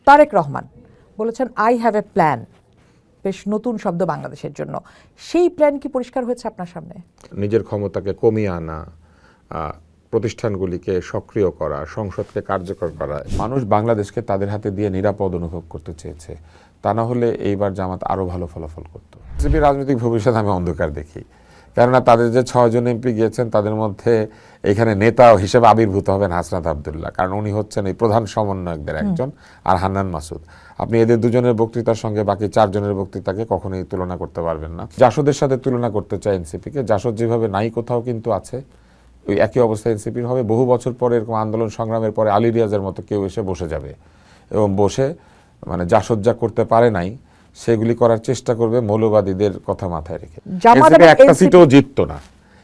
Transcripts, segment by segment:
তারেক রহমান বলেছেন I have a plan, বেশ নতুন শব্দ বাংলাদেশের জন্য। সেই প্ল্যান কি পরিষ্কার হয়েছে আপনার সামনে? নিজের ক্ষমতাকে কমিয়ে আনা, প্রতিষ্ঠানগুলিকে সক্রিয় করা, সংসদকে কার্যকর করা। মানুষ বাংলাদেশকে তাদের হাতে দিয়ে নিরাপদ অনুভব করতে চেয়েছে, তা না হলে এইবার জামাত আরও ভালো ফলাফল করত। বিজেপি রাজনৈতিক ভবিষ্যৎ আমি অন্ধকার দেখি, কেননা তাদের যে 6 জন এমপি গিয়েছেন তাদের মধ্যে এখানে নেতা হিসেবে আবির্ভূত হবেন হাসনাত আবদুল্লাহ, কারণ উনি হচ্ছেন এই প্রধান সমন্বয়কদের একজন, আর হান্নান মাসুদ। আপনি এদের দুজনের বক্তৃতার সঙ্গে বাকি 4 জনের বক্তৃতাকে কখনোই তুলনা করতে পারবেন না। জাসদের সাথে তুলনা করতে চায় এনসিপিকে, জাসদ যেভাবে নাই কোথাও কিন্তু আছে, ওই একই অবস্থা এনসিপির হবে। বহু বছর পরে এরকম আন্দোলন সংগ্রামের পরে আলী রিয়াজের মতো কেউ এসে বসে যাবে এবং বসে মানে জাসদ যা করতে পারে নাই সেগুলি করার চেষ্টা করবে মৌলবাদীদের কথা মাথায় রেখে। এনসিপি একটা সিটও জিততো না,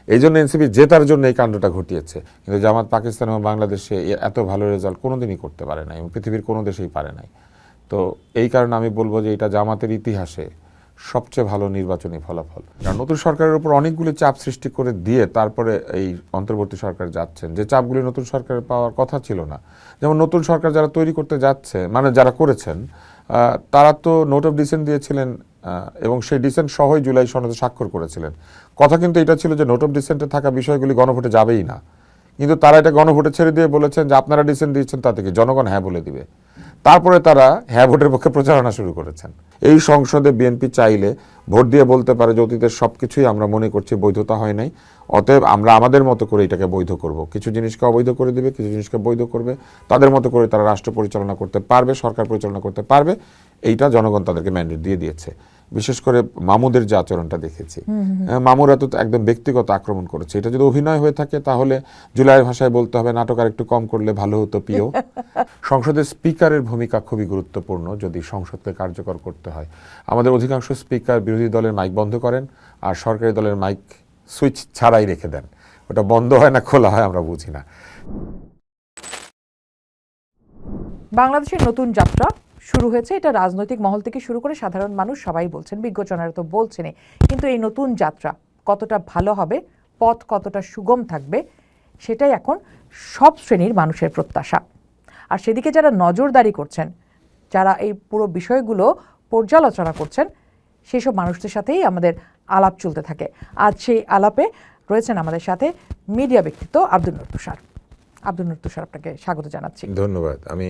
এই জন্য এনসিপি জেতার জন্য এই কাণ্ডটা ঘটিয়েছে। কিন্তু জামাত পাকিস্তান এবং বাংলাদেশে এত ভালো রেজাল্ট কোনোদিনই করতে পারে নাই এবং পৃথিবীর কোনো দেশেই পারে নাই। তো এই কারণে আমি বলবো যে এটা জামাতের ইতিহাসে সবচেয়ে ভালো নির্বাচনী ফলাফল। কারণ নতুন সরকারের উপর অনেকগুলি চাপ সৃষ্টি করে দিয়ে তারপরে এই অন্তর্বর্তী সরকার যাচ্ছেন, যে চাপগুলি নতুন সরকারের পাওয়ার কথা ছিল না। যেমন নতুন সরকার যারা তৈরি করতে যাচ্ছে, মানে যারা করেছেন, তারা তো নোট অফ ডিসেন্ট দিয়েছিলেন এবং সেই ডিসেন্ট সহই জুলাই সনদে স্বাক্ষর করেছিলেন। কথা কিন্তু এটা ছিল যে নোট অফ ডিসেন্টে থাকা বিষয়গুলি গণভোটে যাবেই না, কিন্তু তারা এটা গণভোটে ছেড়ে দিয়ে বলেছেন যে আপনারা ডিসেন্ট দিয়েছেন তাতে কি জনগণ হ্যাঁ বলে দিবে। তারপরে তারা হ্যাঁ ভোটের পক্ষে প্রচারণা শুরু করেছেন। এই সংসদে বিএনপি চাইলে ভোট দিয়ে বলতে পারে যে অতীতের সব কিছুই আমরা মনে করছি বৈধতা হয় নাই, অতএব আমরা আমাদের মতো করে এটাকে বৈধ করব। কিছু জিনিসকে অবৈধ করে দিবে, কিছু জিনিসকে বৈধ করবে, তাদের মতো করে তারা রাষ্ট্র পরিচালনা করতে পারবে, সরকার পরিচালনা করতে পারবে। এইটা জনগণ তাদেরকে ম্যান্ডেট দিয়ে দিয়েছে। বিশেষ করে মামুদের যে আচরণটা দেখেছি, মামুরা তো একদম ব্যক্তিগত আক্রমণ করেছে। এটা যদি অভিনয় হয়ে থাকে তাহলে জুলাইয়ের ভাষায় বলতে হবে নাটক আর একটু কম করলে ভালো হতো প্রিয়। সংসদের স্পিকারের ভূমিকা খুবই গুরুত্বপূর্ণ যদি সংসদকে কার্যকর করতে হয়। আমাদের অধিকাংশ স্পিকার বিরোধী দলের মাইক বন্ধ করেন আর সরকারি দলের মাইক সুইচ ছাড়াই রেখে দেন। ওটা বন্ধ হয় না খোলা হয় আমরা বুঝি না। বাংলাদেশের নতুন যাত্রা শুরু হয়েছে, এটা রাজনৈতিক মহল থেকে শুরু করে সাধারণ মানুষ সবাই বলছেন, বিজ্ঞজনেরা তো বলছেনই। কিন্তু এই নতুন যাত্রা কতটা ভালো হবে, পথ কতটা সুগম থাকবে, সেটাই এখন সব শ্রেণীর মানুষের প্রত্যাশা। আর সেদিকে যারা নজরদারি করছেন, যারা এই পুরো বিষয়গুলো পর্যালোচনা করছেন, সেই সব মানুষদের সাথেই আমাদের আলাপ চলতে থাকে। আজ সেই আলাপে রয়েছেন আমাদের সাথে মিডিয়া ব্যক্তিত্ব আব্দুল নূর তুষার। আব্দুল নূর তুষার, আপনাকে স্বাগত জানাচ্ছি। ধন্যবাদ। আমি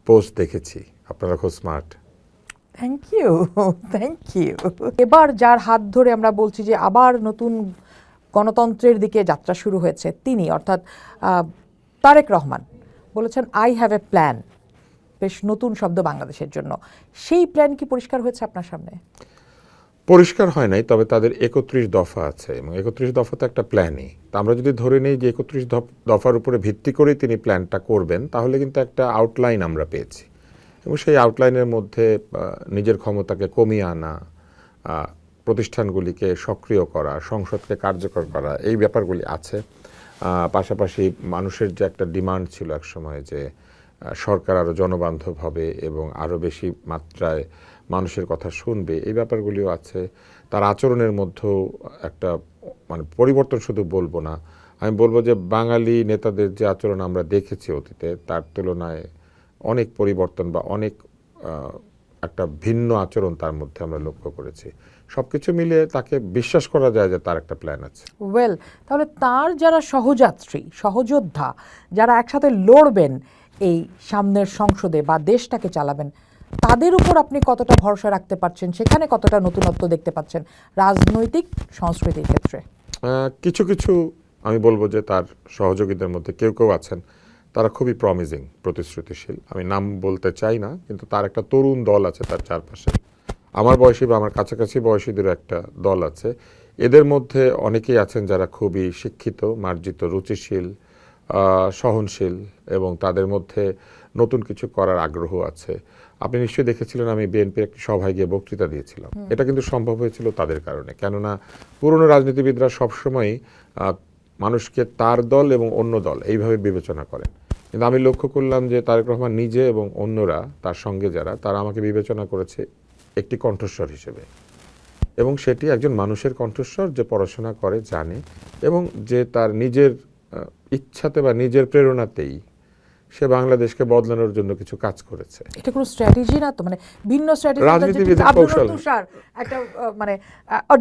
পোস্ট দেখেছি, আপনারা খুব smart. Thank you, thank you. এবার যার হাত ধরে আমরা বলছি যে আবার নতুন গণতন্ত্রের দিকে যাত্রা শুরু হয়েছে, তিনি অর্থাৎ তারেক রহমান বলেছেন আই হ্যাভ এ প্ল্যান, বেশ নতুন শব্দ বাংলাদেশের জন্য। সেই প্ল্যান কি পরিষ্কার হয়েছে আপনার সামনে? পরিষ্কার হয় নাই, তবে তাদের 31 দফা আছে এবং 31 দফা তো একটা প্ল্যানই। তা আমরা যদি ধরে নিই যে 31 দফার উপরে ভিত্তি করেই তিনি প্ল্যানটা করবেন, তাহলে কিন্তু একটা আউটলাইন আমরা পেয়েছি এবং সেই আউটলাইনের মধ্যে নিজের ক্ষমতাকে কমিয়ে আনা, প্রতিষ্ঠানগুলিকে সক্রিয় করা, সংসদকে কার্যকর করা, এই ব্যাপারগুলি আছে। পাশাপাশি মানুষের যে একটা ডিমান্ড ছিল এক সময় যে সরকার আরও জনবান্ধব হবে এবং আরও বেশি মাত্রায় মানুষের কথা শুনবে, এই ব্যাপারগুলিও আছে। তার আচরণের মধ্যেও একটা মানে পরিবর্তন শুধু বলবো না, আমি বলবো যে বাঙালি নেতাদের যে আচরণ আমরা দেখেছি অতীতে, তার তুলনায় অনেক পরিবর্তন বা অনেক একটা ভিন্ন আচরণ তার মধ্যে আমরা লক্ষ্য করেছি। সব কিছু মিলিয়ে তাকে বিশ্বাস করা যায় যে তার একটা প্ল্যান আছে। ওয়েল, তাহলে তার যারা সহযাত্রী, সহযোদ্ধা, যারা একসাথে লড়বেন এই সামনের সংসদে বা দেশটাকে চালাবেন, তাদের উপর আপনি কতটা ভরসা রাখতে পারছেন? সেখানে কতটা নতুনত্ব দেখতে পাচ্ছেন রাজনৈতিক সংস্কৃতির ক্ষেত্রে? কিছু কিছু আমি বলবো যে তার সহযোগীদের মধ্যে কেউ কেউ আছেন তারা খুবই প্রমিজিং, প্রতিশ্রুতিশীল। আমি নাম বলতে চাই না, কিন্তু তার একটা তরুণ দল আছে তার চারপাশে। আমার বয়সী বা আমার কাছাকাছি বয়সীদেরও একটা দল আছে। এদের মধ্যে অনেকেই আছেন যারা খুবই শিক্ষিত, মার্জিত, রুচিশীল, সহনশীল এবং তাদের মধ্যে নতুন কিছু করার আগ্রহ আছে। আপনি নিশ্চয়ই দেখেছিলেন আমি বিএনপির একটি সভায় গিয়ে বক্তৃতা দিয়েছিলাম। এটা কিন্তু সম্ভব হয়েছিল তাদের কারণে, কেননা পুরনো রাজনীতিবিদরা সবসময় মানুষকে তার দল এবং অন্য দল এইভাবে বিবেচনা করেন। কিন্তু আমি লক্ষ্য করলাম যে তারেক রহমান নিজে এবং অন্যরা তার সঙ্গে যারা, তারা আমাকে বিবেচনা করেছে একটি কণ্ঠস্বর হিসেবে, এবং সেটি একজন মানুষের কণ্ঠস্বর যে পড়াশোনা করে, জানে এবং যে তার নিজের ইচ্ছাতে বা নিজের প্রেরণাতেই সে বাংলাদেশকে বদলানোর জন্য কিছু কাজ করেছে। এটা কোনো স্ট্র্যাটেজি না তো, মানে ভিন্ন স্ট্র্যাটেজি, রাজনীতিবিদের কৌশল। তুষার একটা মানে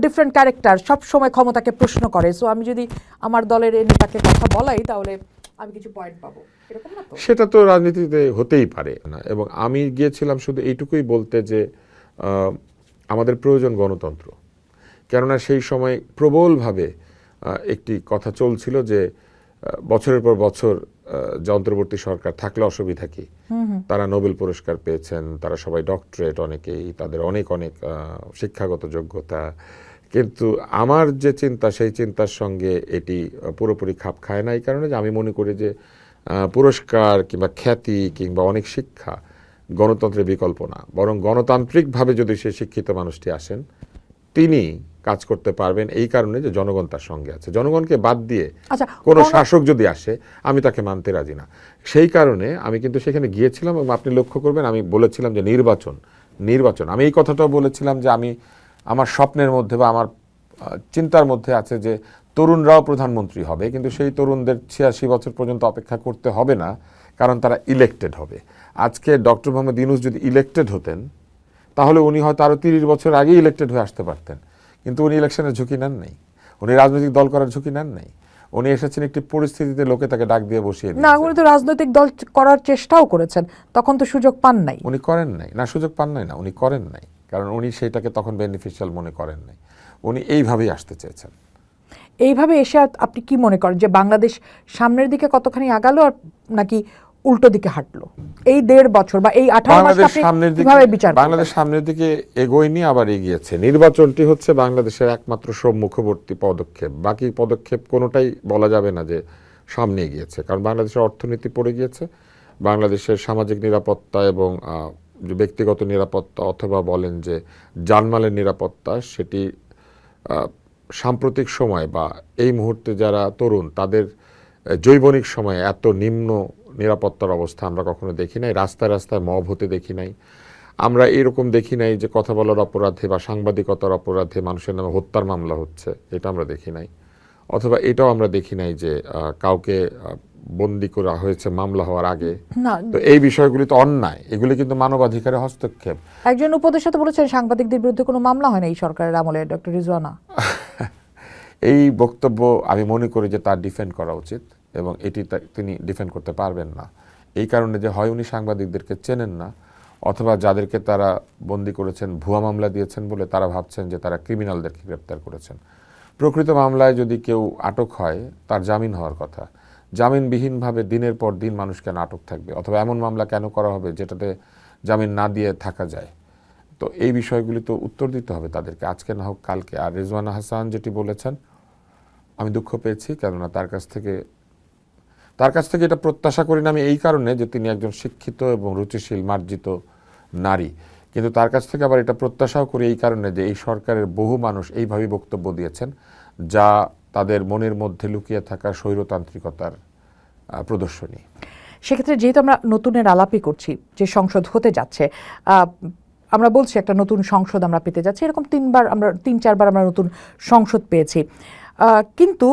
ডিফারেন্ট ক্যারেক্টার, সব সময় ক্ষমতাকে প্রশ্ন করে, সো আমি যদি আমার দলের এই নেতাকে কথা বলাই তাহলে আমি কিছু পয়েন্ট পাবো, এরকম না তো? সেটা তো রাজনীতিতে হতেই পারে না। এবং আমি গিয়েছিলাম শুধু এইটুকুই বলতে যে আমাদের প্রয়োজন গণতন্ত্র। কেননা সেই সময় প্রবলভাবে একটি কথা চলছিল যে বছরের পর বছর যে অন্তর্বর্তী সরকার থাকলে অসুবিধা কি, তারা নোবেল পুরস্কার পেয়েছেন, তারা সবাই ডক্টরেট, অনেকেই তাদের অনেক অনেক শিক্ষাগত যোগ্যতা, কিন্তু আমার যে চিন্তা সেই চিন্তার সঙ্গে এটি পুরোপুরি খাপ খায় না। এই কারণে যে আমি মনে করি যে পুরস্কার কিংবা খ্যাতি কিংবা অনেক শিক্ষা গণতন্ত্রের বিকল্প না, বরং গণতান্ত্রিকভাবে যদি সেই শিক্ষিত মানুষটি আসেন তিনি কাজ করতে পারবেন, এই কারণে যে জনগণ তার সঙ্গে আছে। জনগণকে বাদ দিয়ে কোনো শাসক যদি আসে আমি তাকে মানতে রাজি না। সেই কারণে আমি কিন্তু সেখানে গিয়েছিলাম এবং আপনি লক্ষ্য করবেন আমি বলেছিলাম যে নির্বাচন আমি এই কথাটাও বলেছিলাম যে আমি আমার স্বপ্নের মধ্যে বা আমার চিন্তার মধ্যে আছে যে তরুণরাও প্রধানমন্ত্রী হবে, কিন্তু সেই তরুণদের 86 বছর পর্যন্ত অপেক্ষা করতে হবে না, কারণ তারা ইলেক্টেড হবে। আজকে ডক্টর মোহাম্মদ ইউনূস যদি ইলেক্টেড হতেন তাহলে উনি হয়তো আরও 30 বছর আগেই ইলেক্টেড হয়ে আসতে পারতেন, কিন্তু উনি ইলেকশনের ঝুঁকি নেন নাই, উনি রাজনৈতিক দল করার ঝুঁকি নেন নাই। উনি এসেছেন একটি পরিস্থিতিতে লোকে তাকে ডাক দিয়ে বসিয়ে দিয়েছে। না, উনি তো রাজনৈতিক দল করার চেষ্টাও করেছেন, তখন তো সুযোগ পান নাই। উনি করেন নাই, না সুযোগ পান নাই না, উনি করেন নাই, কারণ উনি সেটাকে তখন বেনিফিশিয়াল মনে করেন নাই। উনি এইভাবেই আসতে চেয়েছেন। এইভাবে এসে আপনি কি মনে করেন যে বাংলাদেশ সামনের দিকে কতখানি আগালো আর নাকি উল্টো দিকে হাঁটলো এই 1.5 বছর বা এই 18 মাস? বাংলাদেশ সামনের দিকে এগোয়নি, আবার এগিয়েছে। নির্বাচনটি হচ্ছে বাংলাদেশের একমাত্র সম্মুখবর্তী পদক্ষেপ, বাকি পদক্ষেপ কোনোটাই বলা যাবে না যে সামনে এগিয়েছে, কারণ বাংলাদেশের অর্থনীতি পড়ে গিয়েছে, বাংলাদেশের সামাজিক নিরাপত্তা এবং ব্যক্তিগত নিরাপত্তা অথবা বলেন যে জানমালের নিরাপত্তা, সেটি সাম্প্রতিক সময় বা এই মুহূর্তে যারা তরুণ তাদের জৈবনিক সময়ে এত নিম্ন নিরাপত্তার অবস্থা আমরা কখনো দেখি নাই। রাস্তায় রাস্তায় মব হতে দেখি নাই আমরা, এরকম দেখি নাই যে কথা বলার অপরাধে বা সাংবাদিকতার অপরাধে মানুষের নামে হত্যার মামলা হচ্ছে, এটা আমরা দেখি নাই। অথবা এটাও আমরা দেখি নাই যে কাউকে বন্দি করা হয়েছে মামলা হওয়ার আগে। তো এই বিষয়গুলি তো অন্যায়, এগুলি কিন্তু মানবাধিকারের হস্তক্ষেপ। একজন উপদেষ্টা তো বলেছেন সাংবাদিকদের বিরুদ্ধে কোনো মামলা হয় না এই সরকারের আমলে, ডক্টর রিজওয়ানা। এই বক্তব্য আমি মনে করি যে তার ডিফেন্ড করা উচিত, এবং এটি তিনি ডিফেন্ড করতে পারবেন না, এই কারণে যে হয় উনি সাংবাদিকদেরকে চেনেন না, অথবা যাদেরকে তারা বন্দি করেছেন ভুয়া মামলা দিয়েছেন বলে তারা ভাবছেন যে তারা ক্রিমিনালদেরকে গ্রেপ্তার করেছেন। প্রকৃত মামলায় যদি কেউ আটক হয় তার জামিন হওয়ার কথা, জামিনবিহীনভাবে দিনের পর দিন মানুষ কেন আটক থাকবে, অথবা এমন মামলা কেন করা হবে যেটাতে জামিন না দিয়ে থাকা যায়। তো এই বিষয়গুলি তো উত্তর দিতে হবে তাদেরকে, আজকে না হোক কালকে। আর রিজওয়ানা হাসান যেটি বলেছেন আমি দুঃখ পেয়েছি, কেননা তার কাছ থেকে এটা প্রত্যাশা করি না আমি এই কারণে যে তিনি একজন শিক্ষিত এবং রুচিশীল মার্জিত নারী, কিন্তু তার কাছ থেকে আবার এটা প্রত্যাশাও করি এই কারণে যে এই সরকারের বহু মানুষ এইভাবেই বক্তব্য দিয়েছেন যা তাদের মনের মধ্যে লুকিয়ে থাকা স্বৈরতান্ত্রিকতার প্রদর্শনী। সেক্ষেত্রে যেহেতু আমরা নতুনের আলাপই করছি, যে সংসদ হতে যাচ্ছে, আমরা বলছি একটা নতুন সংসদ আমরা পেতে যাচ্ছি, এরকম 3-4বার আমরা নতুন সংসদ পেয়েছি, কিন্তু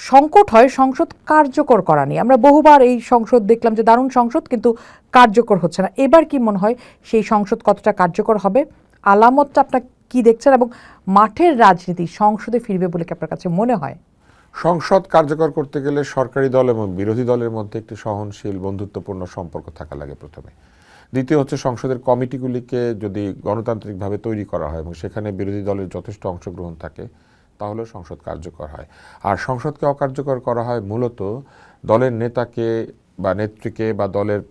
সংকট হয় সংসদ কার্যকর করা নিয়ে। আমরা বহুবার এই সংসদ দেখলাম যে দারুণ সংসদ, কিন্তু কার্যকর হচ্ছে না। এবার কি মনে হয় সেই সংসদ কতটা কার্যকর হবে? আলামতটা আপনার কি দেখছেন, এবং মাঠের রাজনীতি সংসদে ফিরবে বলে কি আপনার কাছে মনে হয়? সংসদ কার্যকর করতে গেলে সরকারি দল এবং বিরোধী দলের মধ্যে একটি সহনশীল বন্ধুত্বপূর্ণ সম্পর্ক থাকা লাগে প্রথমে। দ্বিতীয় হচ্ছে সংসদের কমিটিগুলিকে যদি গণতান্ত্রিকভাবে তৈরি করা হয় এবং সেখানে বিরোধী দলের যথেষ্ট অংশগ্রহণ থাকে তাহলে সংসদ কার্যকর হয়। আর সংসদকে অকার্যকর করা হয় মূলত দলের নেতাকে বা নেত্রীকে বা দলের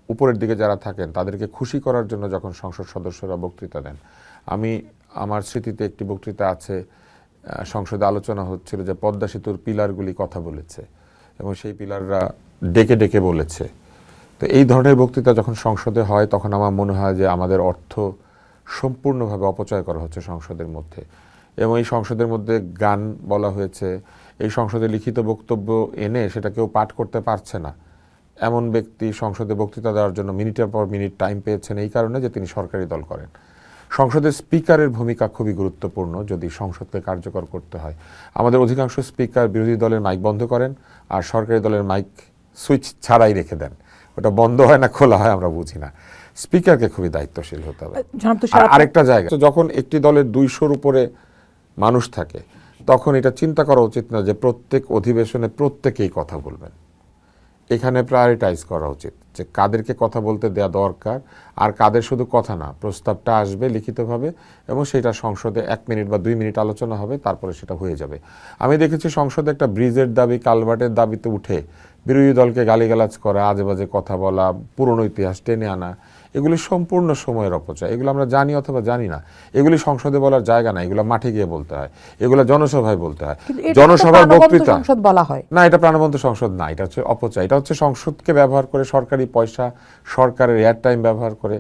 উপরের দিকে যারা থাকেন তাদেরকে খুশি করার জন্য যখন সংসদ সদস্যরা বক্তৃতা দেন। আমার স্মৃতিতে একটি বক্তৃতা আছে, সংসদে আলোচনা হচ্ছিল যে পদ্মা সেতুর পিলারগুলি কথা বলেছে এবং সেই পিলাররা ডেকে ডেকে বলেছে। তো এই ধরনের বক্তৃতা যখন সংসদে হয় তখন আমার মনে হয় যে আমাদের অর্থ সম্পূর্ণভাবে অপচয় করা হচ্ছে সংসদের মধ্যে। এবং এই সংসদের মধ্যে গান বলা হয়েছে, এই সংসদে লিখিত বক্তব্য এনে সেটা কেউ পাঠ করতে পারছে না এমন ব্যক্তি সংসদে বক্তৃতা দেওয়ার জন্য মিনিটের পর মিনিট টাইম পেয়েছেন এই কারণে যে তিনি সরকারি দল করেন। সংসদের স্পিকারের ভূমিকা খুবই গুরুত্বপূর্ণ যদি সংসদকে কার্যকর করতে হয়। আমাদের অধিকাংশ স্পিকার বিরোধী দলের মাইক বন্ধ করেন আর সরকারি দলের মাইক সুইচ ছাড়াই রেখে দেন। ওটা বন্ধ হয় না খোলা হয় আমরা বুঝি না। স্পিকারকে খুবই দায়িত্বশীল হতে হবে। জনাব তুষার, আরেকটা জায়গা, যখন একটি দলের 200-র উপরে মানুষ থাকে তখন এটা চিন্তা করা উচিত না যে প্রত্যেক অধিবেশনে প্রত্যেকেই কথা বলবেন। এখানে প্রায়োরিটাইজ করা উচিত যে কাদেরকে কথা বলতে দেওয়া দরকার, আর কাদের শুধু কথা না, প্রস্তাবটা আসবে লিখিতভাবে এবং সেটা সংসদে 1 মিনিট বা 2 মিনিট আলোচনা হবে, তারপরে সেটা হয়ে যাবে। আমি দেখেছি সংসদে একটা ব্রিজের দাবি, কালভার্টের দাবিতে উঠে বিরোধী দলকে গালিগালাজ করা, আজেবাজে কথা বলা, পুরনো ইতিহাস টেনে আনা, এগুলি সম্পূর্ণ সময়ের অপচয়। এগুলো আমরা জানি অথবা জানি না, এগুলি সংসদে বলার জায়গা না, এগুলো মাঠে গিয়ে বলতে হয়, এগুলো জনসভায় বলতে হয়। জনসভার বক্তৃতা সংসদ বলা হয় না, এটা প্রাণবন্ত সংসদ না, এটা হচ্ছে অপচয়। এটা হচ্ছে সংসদকে ব্যবহার করে সরকারি পয়সা, সরকারের এয়ার টাইম ব্যবহার করে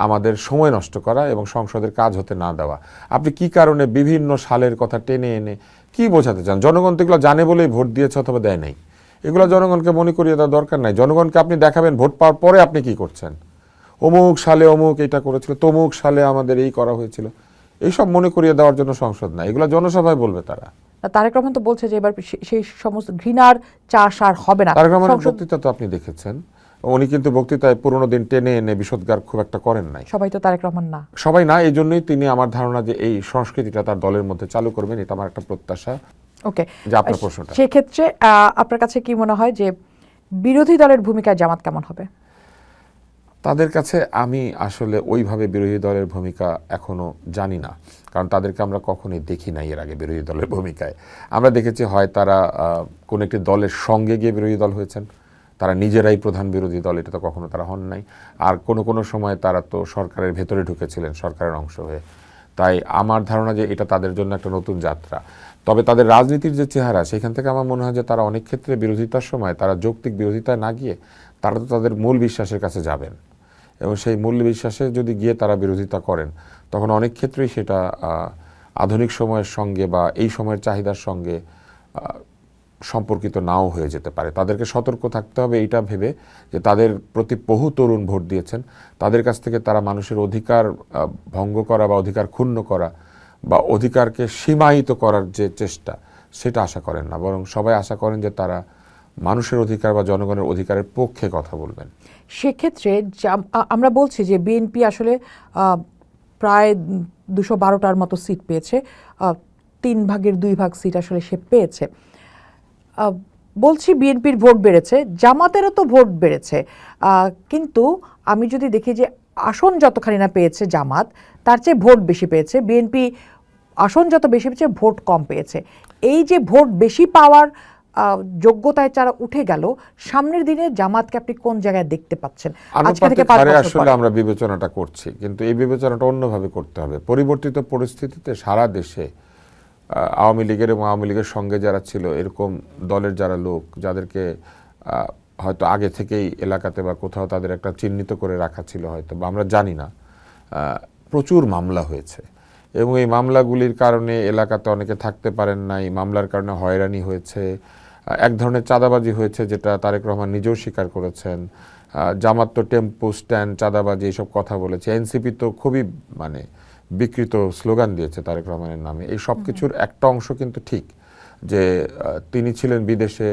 আমাদের সময় নষ্ট করা এবং সংসদের কাজ হতে না দেওয়া। আপনি কি কারণে বিভিন্ন সালের কথা টেনে এনে কি বোঝাতে চান? জনগণ তো এগুলো জানে বলেই ভোট দিয়েছে অথবা দেয় নাই। এগুলো জনগণকে মনে করিয়ে দেওয়ার দরকার নাই। জনগণকে আপনি দেখাবেন ভোট পাওয়ার পরে আপনি কি করছেন, অমুক সালে অমুক এটা করেছিল, তমুক সালে আমাদের এই করা হয়েছিল, এইসব মনে করিয়ে দেওয়ার জন্য সংসদ না, এগুলো জনসভায় বলবে তারা। তারেক রহমান তো বলছে যে এবার সেই সমস্ত ঘৃণার চাষ আর হবে না। তারেক রহমানের বক্তৃতা তো আপনি দেখেছেন, উনি কিন্তু বক্তৃতায় পুরোনো দিন টেনে এনে বিষোদ্গার খুব একটা করেন নাই। সবাই তো তারেক রহমান না, সবাই না, এই জন্যই তিনি, আমার ধারণা যে এই সংস্কৃতিটা তার দলের মধ্যে চালু করবেন, এটা আমার একটা প্রত্যাশা। ওকে, যে আপনার প্রশ্নটা, সেক্ষেত্রে আপনার কাছে কি মনে হয় যে বিরোধী দলের ভূমিকায় জামাত কেমন হবে? তাদের কাছে আমি আসলে ওইভাবে বিরোধী দলের ভূমিকা এখনো জানি না, কারণ তাদেরকে আমরা কখনোই দেখি নাই এর আগে বিরোধী দলের ভূমিকায়। আমরা দেখেছি হয় তারা কোন একটি দলের সঙ্গে গিয়ে বিরোধী দল হয়েছেন, তারা নিজেরাই প্রধান বিরোধী দল, এটা তো কখনো তারা হন নাই। আর কোনো সময় তারা তো সরকারের ভেতরে ঢুকেছিলেন সরকারের অংশ হয়ে। তাই আমার ধারণা যে এটা তাদের জন্য একটা নতুন যাত্রা। তবে তাদের রাজনীতির যে চেহারা, সেখান থেকে আমার মনে হয় যে তারা অনেক ক্ষেত্রে বিরোধিতার সময় তারা যৌক্তিক বিরোধিতায় না গিয়ে তারা তো তাদের মূল বিশ্বাসের কাছে যাবেন, এবং সেই মূল বিশ্বাসে যদি গিয়ে তারা বিরোধিতা করেন তখন অনেক ক্ষেত্রেই সেটা আধুনিক সময়ের সঙ্গে বা এই সময়ের চাহিদার সঙ্গে সম্পর্কিত নাও হয়ে যেতে পারে। তাদেরকে সতর্ক থাকতে হবে এইটা ভেবে যে তাদের প্রতি বহু তরুণ ভোট দিয়েছেন, তাদের কাছ থেকে তারা মানুষের অধিকার ভঙ্গ করা বা অধিকার ক্ষুণ্ণ করা বা অধিকারকে সীমায়িত করার যে চেষ্টা, সেটা আশা করেন না, বরং সবাই আশা করেন যে তারা মানুষের অধিকার বা জনগণের অধিকারের পক্ষে কথা বলবেন। সেক্ষেত্রে আমরা বলছি যে বিএনপি আসলে প্রায় 212টার মতো সিট পেয়েছে, 3 ভাগের 2 ভাগ সিট আসলে সে পেয়েছে। বলছি বিএনপির ভোট বেড়েছে, জামাতেরও তো ভোট বেড়েছে, কিন্তু আমি যদি দেখি যে আসন যতখানি না পেয়েছে জামাত, তার চেয়ে ভোট বেশি পেয়েছে বিএনপি। আসন যত বেশি পেয়েছে ভোট কম পেয়েছে। এই যে ভোট বেশি পাওয়ার যোগ্যতায় যারা উঠে গেল, সামনের দিনে জামাতকে আপনি কোন জায়গায় দেখতে পাচ্ছেন? আসলে আমরা বিবেচনাটা করছি, কিন্তু এই বিবেচনাটা অন্যভাবে করতে হবে। পরিবর্তিত পরিস্থিতিতে সারা দেশে আওয়ামী লীগের এবং আওয়ামী লীগের সঙ্গে যারা ছিল এরকম দলের যারা লোক, যাদেরকে হয়তো আগে থেকেই এলাকাতে বা কোথাও তাদের একটা চিহ্নিত করে রাখা ছিল হয়তো, বা আমরা জানি না, প্রচুর মামলা হয়েছে এবং এই মামলাগুলির কারণে এলাকাতে অনেকে থাকতে পারেন নাই, মামলার কারণে হয়রানি হয়েছে, এক ধরনের চাঁদাবাজি হয়েছে, যেটা তারেক রহমান নিজেও স্বীকার করেছেন। জামাত তো টেম্পো স্ট্যান্ড, চাঁদাবাজি, এইসব কথা বলেছে। এনসিপি তো খুবই বিকৃত স্লোগান দিয়েছে তারেক রহমানের নামে। এই সব কিছুর একটা অংশ কিন্তু ঠিক, যে তিনি ছিলেন বিদেশে,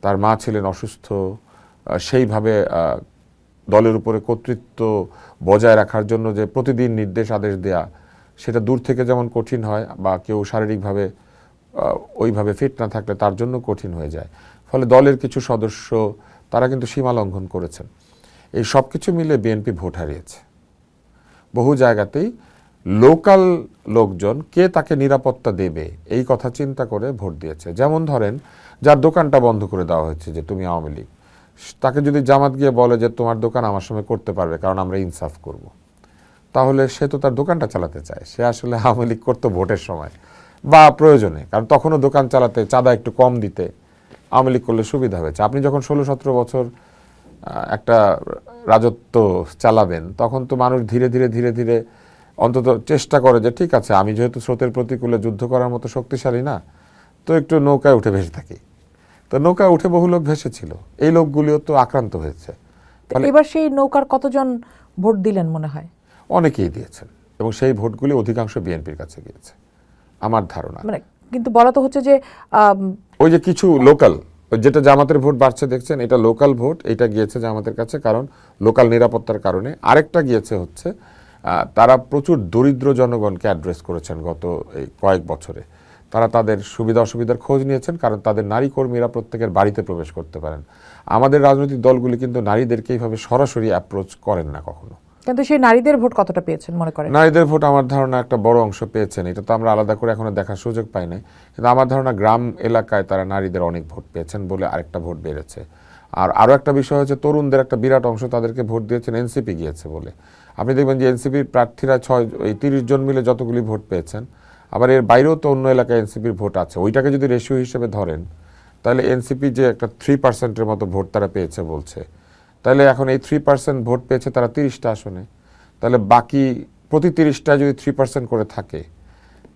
তার মা ছিলেন অসুস্থ, সেইভাবে দলের উপরে কর্তৃত্ব বজায় রাখার জন্য যে প্রতিদিন নির্দেশ আদেশ দেয়া, সেটা দূর থেকে যেমন কঠিন হয়, বা কেউ শারীরিকভাবে ওইভাবে ফিট না থাকলে তার জন্য কঠিন হয়ে যায়। ফলে দলের কিছু সদস্য তারা কিন্তু সীমা লঙ্ঘন করেছেন। এই সব কিছু মিলে বিএনপি ভোট হারিয়েছে। বহু জায়গাতেই লোকাল লোকজন কে তাকে নিরাপত্তা দেবে এই কথা চিন্তা করে ভোট দিয়েছে। যেমন ধরেন, যার দোকানটা বন্ধ করে দেওয়া হয়েছে যে তুমি আওয়ামী লীগ, তাকে যদি জামাত গিয়ে বলে যে তোমার দোকান আমার সঙ্গে করতে পারবে কারণ আমরা ইনসাফ করব, তাহলে সে তো তার দোকানটা চালাতে চায়। সে আসলে আওয়ামী লীগ করতো ভোটের সময় বা প্রয়োজনে, কারণ তখনও দোকান চালাতে, চাঁদা একটু কম দিতে আওয়ামী লীগ করলে সুবিধা হয়েছে। আপনি যখন 16-17 বছর একটা রাজত্ব চালাবেন, তখন তো মানুষ ধীরে ধীরে ধীরে ধীরে অন্তত চেষ্টা করে যে ঠিক আছে, আমি যেহেতু স্রোতের প্রতিকূলে যুদ্ধ করার মতো শক্তিশালী না, তো একটু নৌকায় উঠে ভেসে থাকি। তো নৌকায় উঠে বহু লোক ভেসেছিল, এই লোকগুলিও তো আক্রান্ত হয়েছে। এবার সেই নৌকার কতজন ভোট দিলেন মনে হয়? অনেকেই দিয়েছেন, এবং সেই ভোটগুলি অধিকাংশ বিএনপির কাছে গিয়েছে আমার ধারণা। কিন্তু বলা তো হচ্ছে যে ওই যে কিছু লোকাল, যেটা জামাতের ভোট বাড়ছে দেখছেন, এটা লোকাল ভোট, এটা গিয়েছে জামাতের কাছে কারণ লোকাল নিরাপত্তার কারণে। আরেকটা গিয়েছে হচ্ছে তারা প্রচুর দরিদ্র জনগণকে অ্যাড্রেস করেছেন গত এই কয়েক বছরে। তারা তাদের সুবিধা অসুবিধার খোঁজ নিয়েছেন কারণ তাদের নারী কর্মীরা প্রত্যেকের বাড়িতে প্রবেশ করতে পারেন। আমাদের রাজনৈতিক দলগুলি কিন্তু নারীদেরকে এইভাবে সরাসরি অ্যাপ্রোচ করেন না কখনো। কিন্তু সেই নারীদের ভোট কতটা পেয়েছেন মনে করেন? নারীদের ভোট আমার ধারণা একটা বড় অংশ পেয়েছেন, এটা তো আমরা আলাদা করে এখনো দেখার সুযোগ পাই নাই, কিন্তু আমার ধারণা গ্রাম এলাকায় তারা নারীদের অনেক ভোট পেয়েছেন বলে আরেকটা ভোট বেড়েছে। আর আরও একটা বিষয় হচ্ছে তরুণদের একটা বিরাট অংশ তাদেরকে ভোট দিয়েছেন এনসিপি গিয়েছে বলে। আপনি দেখবেন যে এনসিপির প্রার্থীরা 30 জন মিলে যতগুলি ভোট পেয়েছেন, আবার এর বাইরেও তো অন্য এলাকায় এনসিপির ভোট আছে, ওইটাকে যদি রেশিও হিসেবে ধরেন তাহলে এনসিপি যে একটা 3%-এর মতো ভোট তারা পেয়েছে বলছে, তাহলে এখন এই 3% ভোট পেয়েছে তারা 30টা আসনে, তাহলে বাকি প্রতি 30টা যদি 3% করে থাকে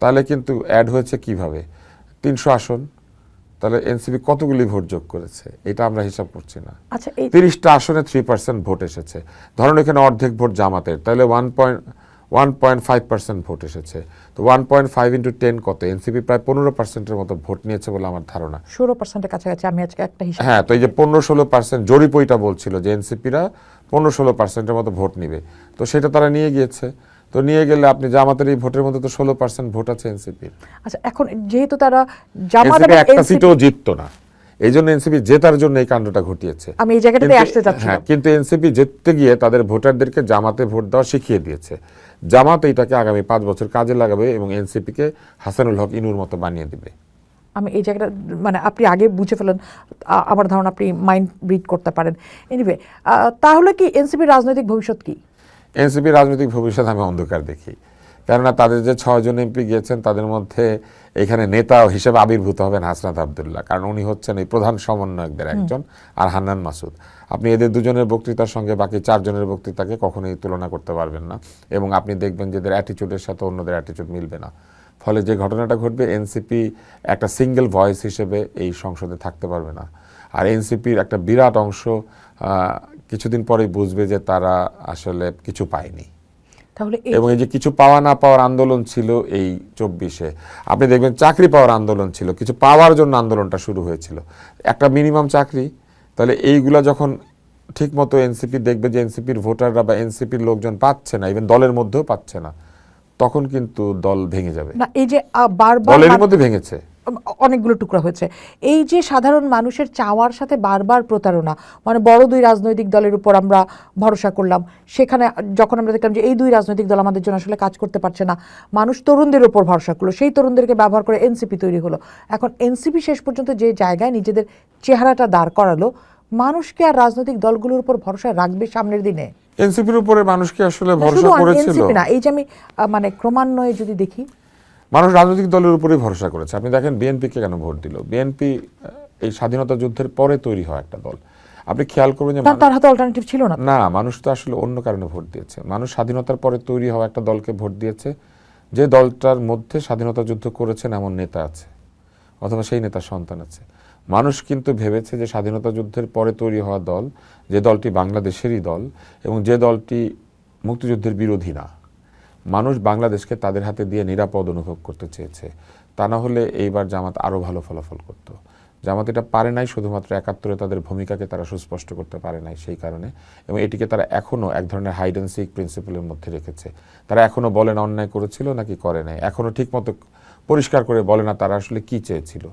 তাহলে কিন্তু অ্যাড হয়েছে কিভাবে 300 আসন, তাহলে এনসিপি কতগুলি ভোট যোগ করেছে এটা আমরা হিসাব করছি না। আচ্ছা, এই 30টা আসনে 3% ভোট এসেছে, ধরুন এখানে অর্ধেক ভোট জামাতের, তাহলে 1.5% ভোট এসেছে, তো 1.5 into 10 কত? এনসিপি প্রায় 15%-এর মতো ভোট নিয়েছে বলে আমার ধারণা। 16%-এর কাছাকাছি আমি আজকে একটা হিসাব। হ্যাঁ, তো এই যে 15-16% জরিপ ওইটা বলছিল যে এনসিপিরা 15-16%-এর মতো ভোট নিবে, তো সেটা তারা নিয়ে গিয়েছে। তো নিয়ে গেলে আপনি জামাতের এই ভোটের মধ্যে তো 16% ভোট আছে এনসিপির। আচ্ছা, এখন যেহেতু তারা জামাত এনসিপি এবং একটা NCP সিটও জিততো না, এই জন্য এনসিপি জেতার জন্য এই কাণ্ডটা ঘটিয়েছে। আমি এই জায়গাটাতে আসতে চাচ্ছিলাম। হ্যাঁ, কিন্তু এনসিপি জিততে গিয়ে তাদের ভোটারদেরকে জামাতে ভোট দেওয়া শিখিয়ে দিয়েছে। জামাত এইটাকে আগামী 5 বছর কাজে লাগাবে এবং এনসিপিকে হাসানুল হক ইনুর মতো বানিয়ে দিবে। আমি এই জায়গাটা মানে আপনি আগে বুঝে ফেলেন, আমার ধারণা আপনি মাইন্ড রিড করতে পারেন। এনিওয়ে, তাহলে কি এনসিপির রাজনৈতিক ভবিষ্যৎ কি? এনসিপির রাজনৈতিক ভবিষ্যৎ আমি অন্ধকার দেখি, কেননা তাদের যে 6 জন এমপি গিয়েছেন তাদের মধ্যে এখানে নেতা হিসেবে আবির্ভূত হবেন হাসনাত আব্দুল্লাহ, কারণ উনি হচ্ছেন এই প্রধান সমন্বয়কদের একজন, আর হান্নান মাসুদ। আপনি এদের দুজনের বক্তৃতার সঙ্গে বাকি 4 জনের বক্তৃতাকে কখনোই তুলনা করতে পারবেন না, এবং আপনি দেখবেন যে এদের অ্যাটিটিউডের সাথে অন্যদের অ্যাটিটিউড মিলবে না। ফলে যে ঘটনাটা ঘটবে, এনসিপি একটা সিঙ্গেল ভয়েস হিসেবে এই সংসদে থাকতে পারবে না। আর এনসিপির একটা বিরাট অংশ কিছুদিন পরেই বুঝবে যে তারা আসলে কিছু পায়নি। তাহলে এবং এই যে কিছু পাওয়া না পাওয়ার আন্দোলন ছিল এই 24-এ, আপনি দেখবেন চাকরি পাওয়ার আন্দোলন ছিল, কিছু পাওয়ার জন্য আন্দোলনটা শুরু হয়েছিল, একটা মিনিমাম চাকরি। তাহলে এইগুলা যখন ঠিক মতো এনসিপি দেখবে যে এনসিপির ভোটাররা বা এনসিপির লোকজন পাচ্ছে না, ইভেন দলের মধ্যেও পাচ্ছে না, তখন কিন্তু দল ভেঙে যাবে। না, এই যে বারবার দলের মধ্যে ভেঙেছে, অনেকগুলো টুকরা হয়েছে, এই যে সাধারণ মানুষের চাওয়ার সাথে বারবার প্রতারণা, মানে বড় 2 রাজনৈতিক দলের উপর আমরা ভরসা করলাম, সেখানে যখন আমরা দেখলাম যে এই 2 রাজনৈতিক দল আমাদের জন্য আসলে কাজ করতে পারছে না, মানুষ তরুণদের উপর ভরসা করলো, সেই তরুণদেরকে ব্যবহার করে এনসিপি তৈরি হলো। এখন এনসিপি শেষ পর্যন্ত যে জায়গায় নিজেদের চেহারাটা দাঁড় করালো, মানুষকে আর রাজনৈতিক দলগুলোর উপর ভরসা রাখবে সামনের দিনে? এনসিপির উপরে মানুষকে আসলে না, ভরসা শুধু করেছিল এনসিপি না, এই যে আমি মানে ক্রমান্বয়ে যদি দেখি, মানুষ রাজনৈতিক দলের উপরেই ভরসা করেছে। আপনি দেখেন বিএনপিকে কেন ভোট দিল? বিএনপি এই স্বাধীনতা যুদ্ধের পরে তৈরি হওয়া একটা দল। আপনি খেয়াল করবেন যে তার হাতে অল্টারনেটিভ ছিল না। না, মানুষ তো আসলে অন্য কারণে ভোট দিয়েছে। মানুষ স্বাধীনতার পরে তৈরি হওয়া একটা দলকে ভোট দিয়েছে, যে দলটার মধ্যে স্বাধীনতা যুদ্ধ করেছেন এমন নেতা আছে অথবা সেই নেতার সন্তান আছে। মানুষ কিন্তু ভেবেছে যে স্বাধীনতা যুদ্ধের পরে তৈরি হওয়া দল, যে দলটি বাংলাদেশেরই দল এবং যে দলটি মুক্তিযুদ্ধের বিরোধী না, মানুষ বাংলাদেশকে তাদের হাতে দিয়ে নিরাপদ অনুভব করতে চেয়েছে। তা না হলে এইবার জামাত আরও ভালো ফলাফল করত। জামাত এটা পারে নাই, শুধুমাত্র 71-এ তাদের ভূমিকাকে তারা সুস্পষ্ট করতে পারে নাই সেই কারণে, এবং এটিকে তারা এখনও এক ধরনের হাইড অ্যান্ড সিক প্রিন্সিপালের মধ্যে রেখেছে। তারা এখনও বলে না অন্যায় করেছিল নাকি করে নাই, এখনও ঠিকমতো পরিষ্কার করে বলে না তারা আসলে কী চেয়েছিল।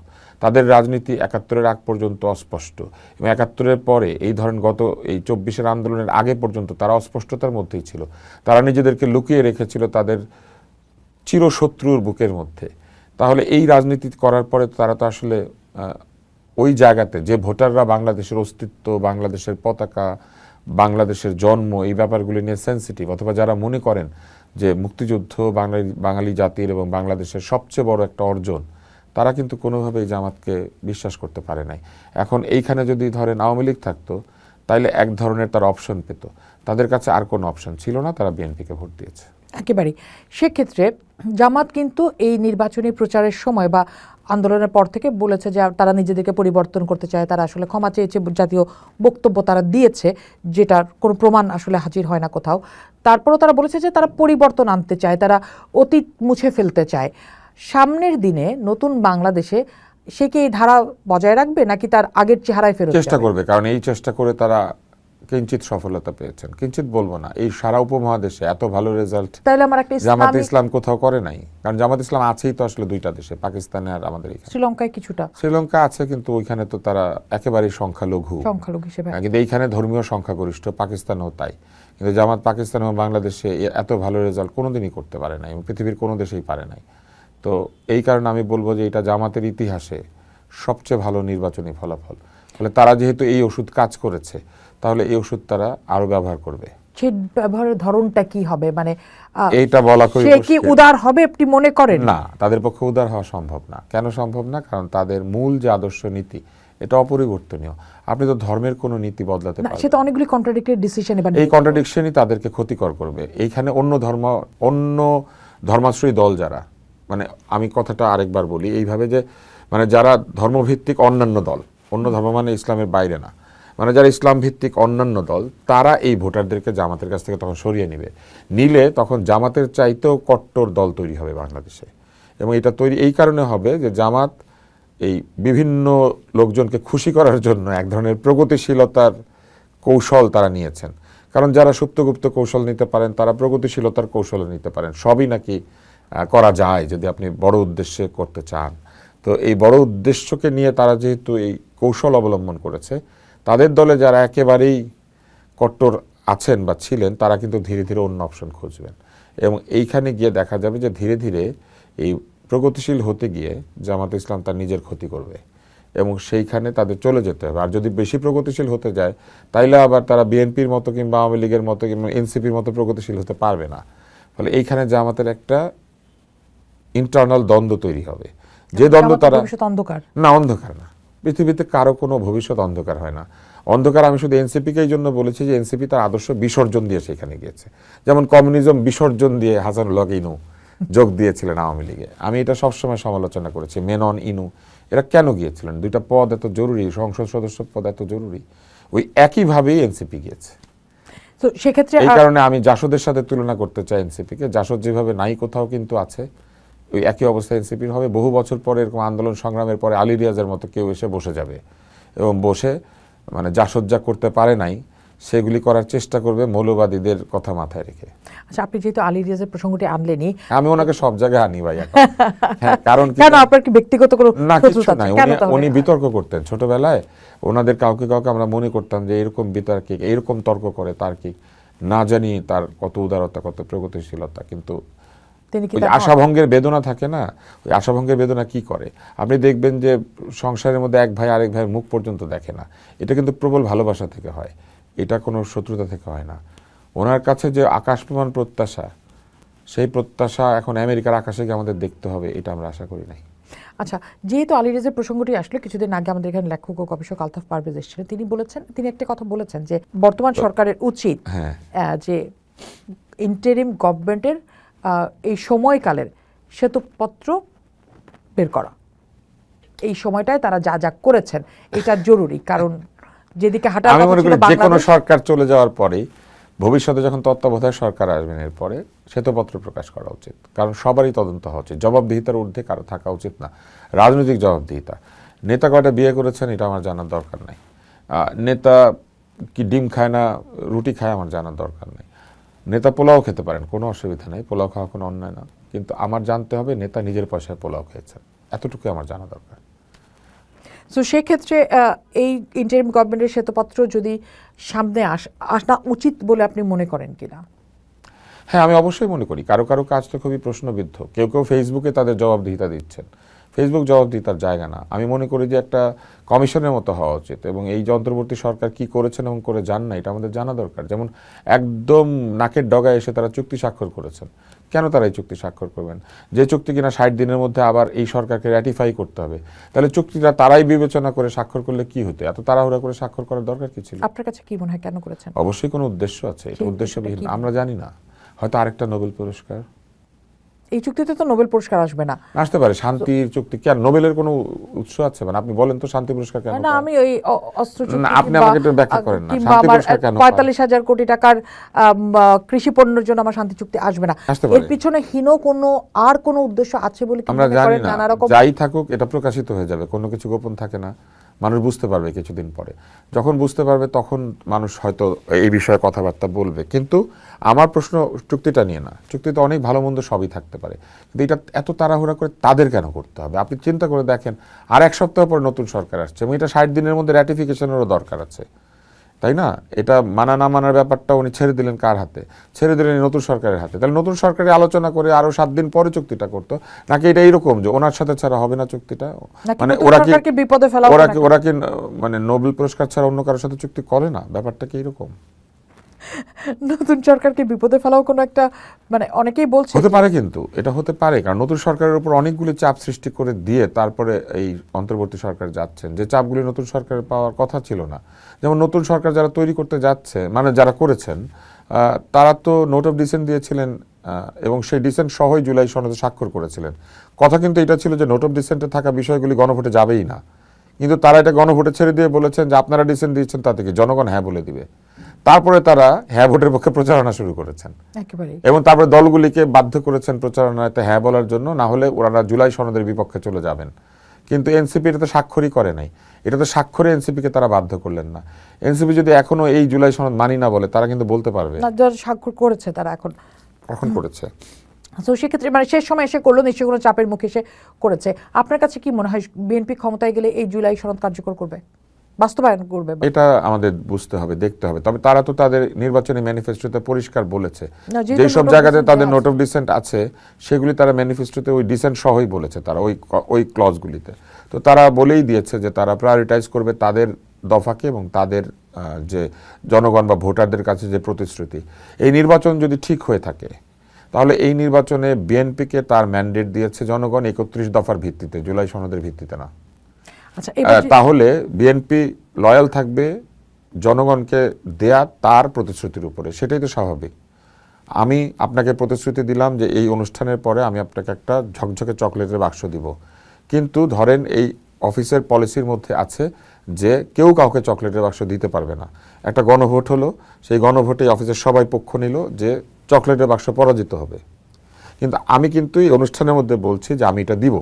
তাদের রাজনীতি 71-এর আগ পর্যন্ত অস্পষ্ট, এবং 71-এর পরে এই ধরেন গত এই 24-এর আন্দোলনের আগে পর্যন্ত তারা অস্পষ্টতার মধ্যেই ছিল। তারা নিজেদেরকে লুকিয়ে রেখেছিল তাদের চিরশত্রুর বুকের মধ্যে। তাহলে এই রাজনীতি করার পরে তারা তো আসলে ওই জায়গাতে যে ভোটাররা বাংলাদেশের অস্তিত্ব, বাংলাদেশের পতাকা, বাংলাদেশের জন্ম, এই ব্যাপারগুলি নিয়ে সেন্সিটিভ, অথবা যারা মনে করেন যে মুক্তিযুদ্ধ বাঙালি জাতির এবং বাংলাদেশের সবচেয়ে বড় একটা অর্জন, তারা কিন্তু কোনোভাবেই জামাতকে বিশ্বাস করতে পারে নাই। এখন এইখানে যদি ধরেন আওয়ামী লীগ থাকতো, তাইলে এক ধরনের তারা অপশন পেত। তাদের কাছে আর কোনো অপশন ছিল না, তারা বিএনপিকে ভোট দিয়েছে। একেবারেই। সেক্ষেত্রে জামাত কিন্তু এই নির্বাচনী প্রচারের সময় বা আন্দোলনের পর থেকে বলেছে যে তারা নিজেদেরকে পরিবর্তন করতে চায়, তারা আসলে ক্ষমা চেয়েছে, জাতীয় বক্তব্য তারা দিয়েছে, যেটার কোনো প্রমাণ আসলে হাজির হয় না কোথাও। তারপরেও তারা বলেছে যে তারা পরিবর্তন আনতে চায়, তারা অতীত মুছে ফেলতে চায়। সামনের দিনে নতুন বাংলাদেশে সে কি এই ধারা বজায় রাখবে নাকি তার আগের চেহারায় ফেরত চেষ্টা যাবে? করবে, কারণ এই চেষ্টা করে তারা কিঞ্চিত সফলতা পেয়েছেন। কিঞ্চিত বলবো না, এই সারা উপমহাদেশে এত ভালো রেজাল্ট তাহলে আমার একটা জামাত ইসলামিক ইসলাম কোথাও করে নাই। কারণ জামাত ইসলাম আছেই তো আসলে দুইটা দেশে, পাকিস্তানে আর আমাদের এখানে। শ্রীলঙ্কায় কিছুটা শ্রীলঙ্কা আছে, কিন্তু ওইখানে তো তারা একেবারেই সংখ্যালঘু, সংখ্যালঘু হিসেবে। কিন্তু এইখানে ধর্মীয় সংখ্যাগরিষ্ঠ, পাকিস্তানেও তাই। কিন্তু জামাত পাকিস্তান এবং বাংলাদেশে এত ভালো রেজাল্ট কোনোদিনই করতে পারে নাই এবং পৃথিবীর কোনো দেশেই পারে নাই। তো এই কারণে আমি বলবো যে এটা জামাতের ইতিহাসে সবচেয়ে ভালো নির্বাচনী ফলাফল। ফলে তারা যেহেতু এই ওষুধ কাজ করেছে, তাহলে এই ওষুধ তারা আরো ব্যবহার করবে। সে ব্যবহারের ধরনটা কি হবে, মানে এইটা বলা খুবই সে কি মুশকিল। উদার হবে আপনি মনে করেন? না, তাদের পক্ষে উদার হওয়া সম্ভব না। কেন সম্ভব না? কারণ তাদের মূল যে আদর্শ নীতি এটা অপরিবর্তনীয়। আপনি তো ধর্মের কোনো নীতি বদলাতে না, পারবেন সে তো অনেকগুলি কন্ট্রাডিক্টরি ডিসিশন এবার এই কন্ট্রাডিকশনই তাদেরকে ক্ষতিকর করবে। এইখানে অন্য ধর্মাশ্রয়ী দল যারা, মানে আমি কথাটা আরেকবার বলি এইভাবে যে মানে যারা ধর্মভিত্তিক অন্যান্য দল, অন্য ধর্ম মানে ইসলামের বাইরে না, মানে যারা ইসলাম ভিত্তিক অন্যান্য দল, তারা এই ভোটারদেরকে জামাতের কাছ থেকে তখন সরিয়ে নিলে তখন জামাতের চাইতেও কট্টর দল তৈরি হবে বাংলাদেশে। এবং এটা তৈরি এই কারণে হবে যে জামাত এই বিভিন্ন লোকজনকে খুশি করার জন্য এক ধরনের প্রগতিশীলতার কৌশল তারা নিয়েছেন। কারণ যারা সুপ্তগুপ্ত কৌশল নিতে পারেন তারা প্রগতিশীলতার কৌশল নিতে পারেন। সবই নাকি করা যায় যদি আপনি বড় উদ্দেশ্যে করতে চান। তো এই বড় উদ্দেশ্যকে নিয়ে তারা যেহেতু এই কৌশল অবলম্বন করেছে, তাদের দলে যারা একেবারেই কট্টর আছেন বা ছিলেন তারা কিন্তু ধীরে ধীরে অন্য অপশন খুঁজবেন। এবং এইখানে গিয়ে দেখা যাবে যে ধীরে ধীরে এই প্রগতিশীল হতে গিয়ে জামাত ইসলাম তার নিজের ক্ষতি করবে এবং সেইখানে তাদের চলে যেতে হবে। আর যদি বেশি প্রগতিশীল হতে যায় তাইলে আবার তারা বিএনপির মতো কিংবা আওয়ামী লীগের মতো কিংবা এনসিপির মতো প্রগতিশীল হতে পারবে না। ফলে এইখানে জামাতের একটা ইন্টারনাল দ্বন্দ্ব তৈরি হবে, যে দ্বন্দ্ব তারা অন্ধকার না, অন্ধকার না। পৃথিবীতে কারো কোনো ভবিষ্যৎ অন্ধকার হয় না। অন্ধকার আমি শুধু এনসিপিকে এই জন্য বলেছি যে এনসিপি তার আদর্শ বিসর্জন দিয়ে সেখানে গিয়েছে। যেমন কমিউনিজম বিসর্জন দিয়ে হাসানুল্লাহ ইনু যোগ দিয়েছিলেন আওয়ামী লীগে। আমি এটা সবসময় সমালোচনা করেছি। মেনন, ইনু এরা কেন গিয়েছিলেন? দুইটা পদ এত জরুরি, সংসদ সদস্য পদ এত জরুরি, ওই একইভাবেই এনসিপি গিয়েছে। তো সেক্ষেত্রে এই কারণে আমি জাসদের সাথে তুলনা করতে চাই এনসিপিকে। জাসদ যেভাবে নাই কোথাও কিন্তু আছে, ওই একই অবস্থা এনসিপির হবে। বহু বছর পরে এরকম আন্দোলন সংগ্রামের পরে আলী রিয়াজের মতো কেউ এসে বসে যাবে এবং বসে মানে জাসদ যা করতে পারে নাই সেগুলি করার চেষ্টা করবে মৌলবাদীদের কথা মাথায় রেখে। আচ্ছা, আপনি যেহেতু আলী রিয়াজের প্রসঙ্গটি আনলেনই, আমি ওনাকে সব জায়গায় আনি ভাই এখন। হ্যাঁ, কারণ কেন আপনার কি ব্যক্তিগত কোনো না, কিছু শত্রুতা নাই। আছে? কেন তাহলে? উনি বিতর্ক করতেন ছোটবেলায়। ওনাদের কাউকে কাউকে আমরা মনে করতাম যে এরকম বিতর্কিক, এরকম তর্ক করে তার কি না জানি তার কত উদারতা, কত প্রগতিশীলতা। কিন্তু তিনি কি ওই যে আশাভঙ্গের বেদনা থাকে না, ওই আশাভঙ্গের বেদনা কি করে আপনি দেখবেন যে সংসারের মধ্যে এক ভাই আরেক ভাইয়ের মুখ পর্যন্ত দেখে না। এটা কিন্তু প্রবল ভালোবাসা থেকে হয়, এটা কোনো শত্রুতা থেকে হয় না। ওনার কাছে যে আকাশপ্রমাণ প্রত্যাশা, সেই প্রত্যাশা এখন আমেরিকার আকাশে গিয়ে আমাদের দেখতে হবে, এটা আমরা আশা করি নাই। আচ্ছা, যেহেতু আলী রিয়াজের প্রসঙ্গটি আসলে, কিছুদিন আগে আমাদের এখানে লেখক ও গবেষক আলতাফ পারভেজ এসেছিলেন। তিনি একটা কথা বলেছেন যে বর্তমান সরকারের উচিত যে ইন্টারিম গভর্নমেন্টের এই সময়কালের শ্বেতপত্র বের করা। এই সময়টায় তারা যা যা করেছেন এটা জরুরি, কারণ যেদিকে হাঁটার আমি কথা মনে ছিল করি যে কোনো বাংলাদেশ, সরকার চলে যাওয়ার পরেই ভবিষ্যতে যখন তত্ত্বাবধায়ক সরকার আসবেন এরপরে শ্বেতপত্র প্রকাশ করা উচিত। কারণ সবারই তদন্ত হওয়া উচিত, জবাবদিহিতার ঊর্ধ্বে কারো থাকা উচিত না। রাজনৈতিক জবাবদিহিতা, নেতা কয়টা বিয়ে করেছেন এটা আমার জানার দরকার নাই, নেতা কি ডিম খায় না রুটি খায় আমার জানার দরকার নেই। নেতা পোলাও খেতে পারেন, কোনো অসুবিধা নেই, পোলাও খাওয়া কোনো অন্যায় না। কিন্তু আমার জানতে হবে নেতা নিজের পয়সায় পোলাও খেয়েছেন, এতটুকু আমার জানা দরকার। তো সেক্ষেত্রে এই ইন্টারিম গভর্নমেন্টের শ্বেতপত্র যদি সামনে আসা উচিত বলে আপনি মনে করেন কিনা? হ্যাঁ, আমি অবশ্যই মনে করি। কারো কারো কাজ তো খুবই প্রশ্নবিদ্ধ। কেউ কেউ ফেসবুকে তাদের জবাবদিহিতা দিচ্ছেন, ফেসবুক জবাবদিহিতার জায়গা না। আমি মনে করি যে একটা কমিশনের মতো হওয়া উচিত এবং এই যে অন্তর্বর্তী সরকার কি করেছেন এবং করে যান না এটা আমাদের জানা দরকার। যেমন একদম নাকের ডগায় এসে তারা চুক্তি স্বাক্ষর করেছেন। কেন তারা এই চুক্তি স্বাক্ষর করবেন? যে চুক্তি কিনা 60 দিনের মধ্যে আবার এই সরকারকে র্যাটিফাই করতে হবে, তাহলে চুক্তিটা তারাই বিবেচনা করে স্বাক্ষর করলে কি হতো? এত তাড়াহুড়া করে স্বাক্ষর করার দরকার কি ছিল? আপনার কাছে কি মনে হয় কেন করেছেন? অবশ্যই কোনো উদ্দেশ্য আছে, এটা উদ্দেশ্যবিহীন আমরা জানি না। হয়তো আরেকটা নোবেল পুরস্কার, এই চুক্তিতে তো নোবেল পুরস্কার আসবে না। আসতে পারে শান্তির চুক্তি, কি আর নোবেলের কোনো উৎস আছে? মানে আপনি বলেন তো শান্তি পুরস্কার কেন না, পায়? আমি ওই অস্ত্র না, চুক্তি আপনি আমাকে একটু ব্যাখ্যা করেন না, কিংবা শান্তি আমার পুরস্কার কেন পায়? 45,000 কোটি টাকার কৃষি পণ্যের জন্য আমার শান্তি চুক্তি আসবে না। আসতে এর পারে। পিছনে হীন কোনো আর কোনো উদ্দেশ্য আছে বলে কি আমরা মনে জানি করেন? না, নানা রকম যাই থাকুক এটা প্রকাশিত হয়ে যাবে, কোনো কিছু গোপন থাকে না, মানুষ বুঝতে পারবে কিছুদিন পরে। যখন বুঝতে পারবে তখন মানুষ হয়তো এই বিষয়ে কথাবার্তা বলবে। কিন্তু আমার প্রশ্ন চুক্তিটা নিয়ে না, চুক্তিতে অনেক ভালো মন্দ সবই থাকতে পারে, কিন্তু এটা এত তাড়াহুড়া করে তাদের কেন করতে হবে? আপনি চিন্তা করে দেখেন, আর এক সপ্তাহ পর নতুন সরকার আসছে এবং এটা 60 দিনের মধ্যে র্যাটিফিকেশনেরও দরকার আছে, তাই না? এটা মানা না মানার ব্যাপারটা উনি ছেড়ে দিলেন কার হাতে? ছেড়ে দিলেন নতুন সরকারের হাতে। তাহলে নতুন সরকারে আলোচনা করে আরো 7 দিন পরে চুক্তিটা করতো, নাকি এটা এইরকম যে ওনার সাথে ছাড়া হবে না চুক্তিটা? নাকি মানে নতুন ওরা কি সরকারকে বিপদে ফেলা ওরা হবে কি নাকি? ওরা কি মানে নোবেল পুরস্কার ছাড়া অন্য কারোর সাথে চুক্তি করে না? ব্যাপারটা কি এরকম? নতুন সরকারকে বিপদে ফেলাও কোনো একটা, মানে অনেকেই বলছে হতে পারে, কিন্তু এটা হতে পারে, কারণ নতুন সরকারের উপর অনেকগুলি চাপ সৃষ্টি করে দিয়ে তারপরে এই অন্তর্বর্তী সরকার যাচ্ছেন, যে চাপগুলি নতুন সরকারের পাওয়ার কথা ছিল না। যেমন নতুন সরকার যারা তৈরি করতে যাচ্ছে, মানে যারা করেছেন, তারা তো নোট অফ ডিসেন্ট দিয়েছিলেন এবং সেই ডিসেন্ট সহই জুলাই সনদে স্বাক্ষর করেছিলেন। কথা কিন্তু এটা ছিল যে নোট অফ ডিসেন্টে থাকা বিষয়গুলি গণভোটে যাবেই না, কিন্তু তারা এটা গণভোটে ছেড়ে দিয়ে বলেছেন যে আপনারা ডিসেন্ট দিয়েছেন, তাতে কি জনগণ হ্যাঁ বলে দিবে। তারপরে তারা হ্যাঁ ভোটের পক্ষে প্রচারণা শুরু করেছেন একেবারেই। এবং তারপরে দলগুলিকে বাধ্য করেছেন প্রচারণাতে হ্যাঁ বলার জন্য, না হলে ওরা জুলাই সনদের বিপক্ষে চলে যাবেন। কিন্তু এনসিপি এটা তো স্বাক্ষরই করে নাই, এটা তো স্বাক্ষরে এনসিপিকে তারা বাধ্য করলেন না। এনসিপি যদি এখনো এই জুলাই সনদ মানি না বলে, তারা কিন্তু বলতে পারবে না, যারা স্বাক্ষর করেছে তারা কখন করেছে। তো সেক্ষেত্রে মানে শেষ সময় এসে করলো, নিশ্চয়ই কোনো চাপের মুখে এসে করেছে। আপনার কাছে কি মনে হয় বিএনপি ক্ষমতায় গেলে এই জুলাই সনদ কার্যকর করবে, বাস্তবায়ন করবে? এটা আমাদের বুঝতে হবে, দেখতে হবে। তবে তারা তো তাদের নির্বাচনী ম্যানিফেস্টোতে পরিষ্কার বলেছে, না, যেহেতু যেসব note of জায়গাতে dissent তাদের আছে। নোট অফ ডিসেন্ট আছে সেগুলি তারা ম্যানিফেস্টোতে ওই ডিসেন্ট সহই বলেছে, তারা ওই ক্লজগুলিতে। তো তারা বলেই দিয়েছে যে তারা প্রায়োরিটাইজ করবে তাদের দফাকে এবং তাদের যে জনগণ বা ভোটারদের কাছে যে প্রতিশ্রুতি। এই নির্বাচন যদি ঠিক হয়ে থাকে, তাহলে এই নির্বাচনে বিএনপিকে তার ম্যান্ডেট দিয়েছে জনগণ 31 দফার ভিত্তিতে, জুলাই সনদের ভিত্তিতে না। আচ্ছা, এবার তাহলে বিএনপি লয়াল থাকবে জনগণকে দেয়া তার প্রতিশ্রুতির উপরে, সেটাই তো স্বাভাবিক। আমি আপনাকে প্রতিশ্রুতি দিলাম যে এই অনুষ্ঠানের পরে আমি আপনাকে একটা ঝকঝকে চকলেটের বাক্স দিব, কিন্তু ধরেন এই অফিসের পলিসির মধ্যে আছে যে কেউ কাউকে চকলেটের বাক্স দিতে পারবে না। একটা গণভোট হলো, সেই গণভোটে অফিসের সবাই পক্ষ নিল যে চকলেটের বাক্স পরাজিত হবে, কিন্তু আমি কিন্তু এই অনুষ্ঠানের মধ্যে বলছি যে আমি এটা দিব,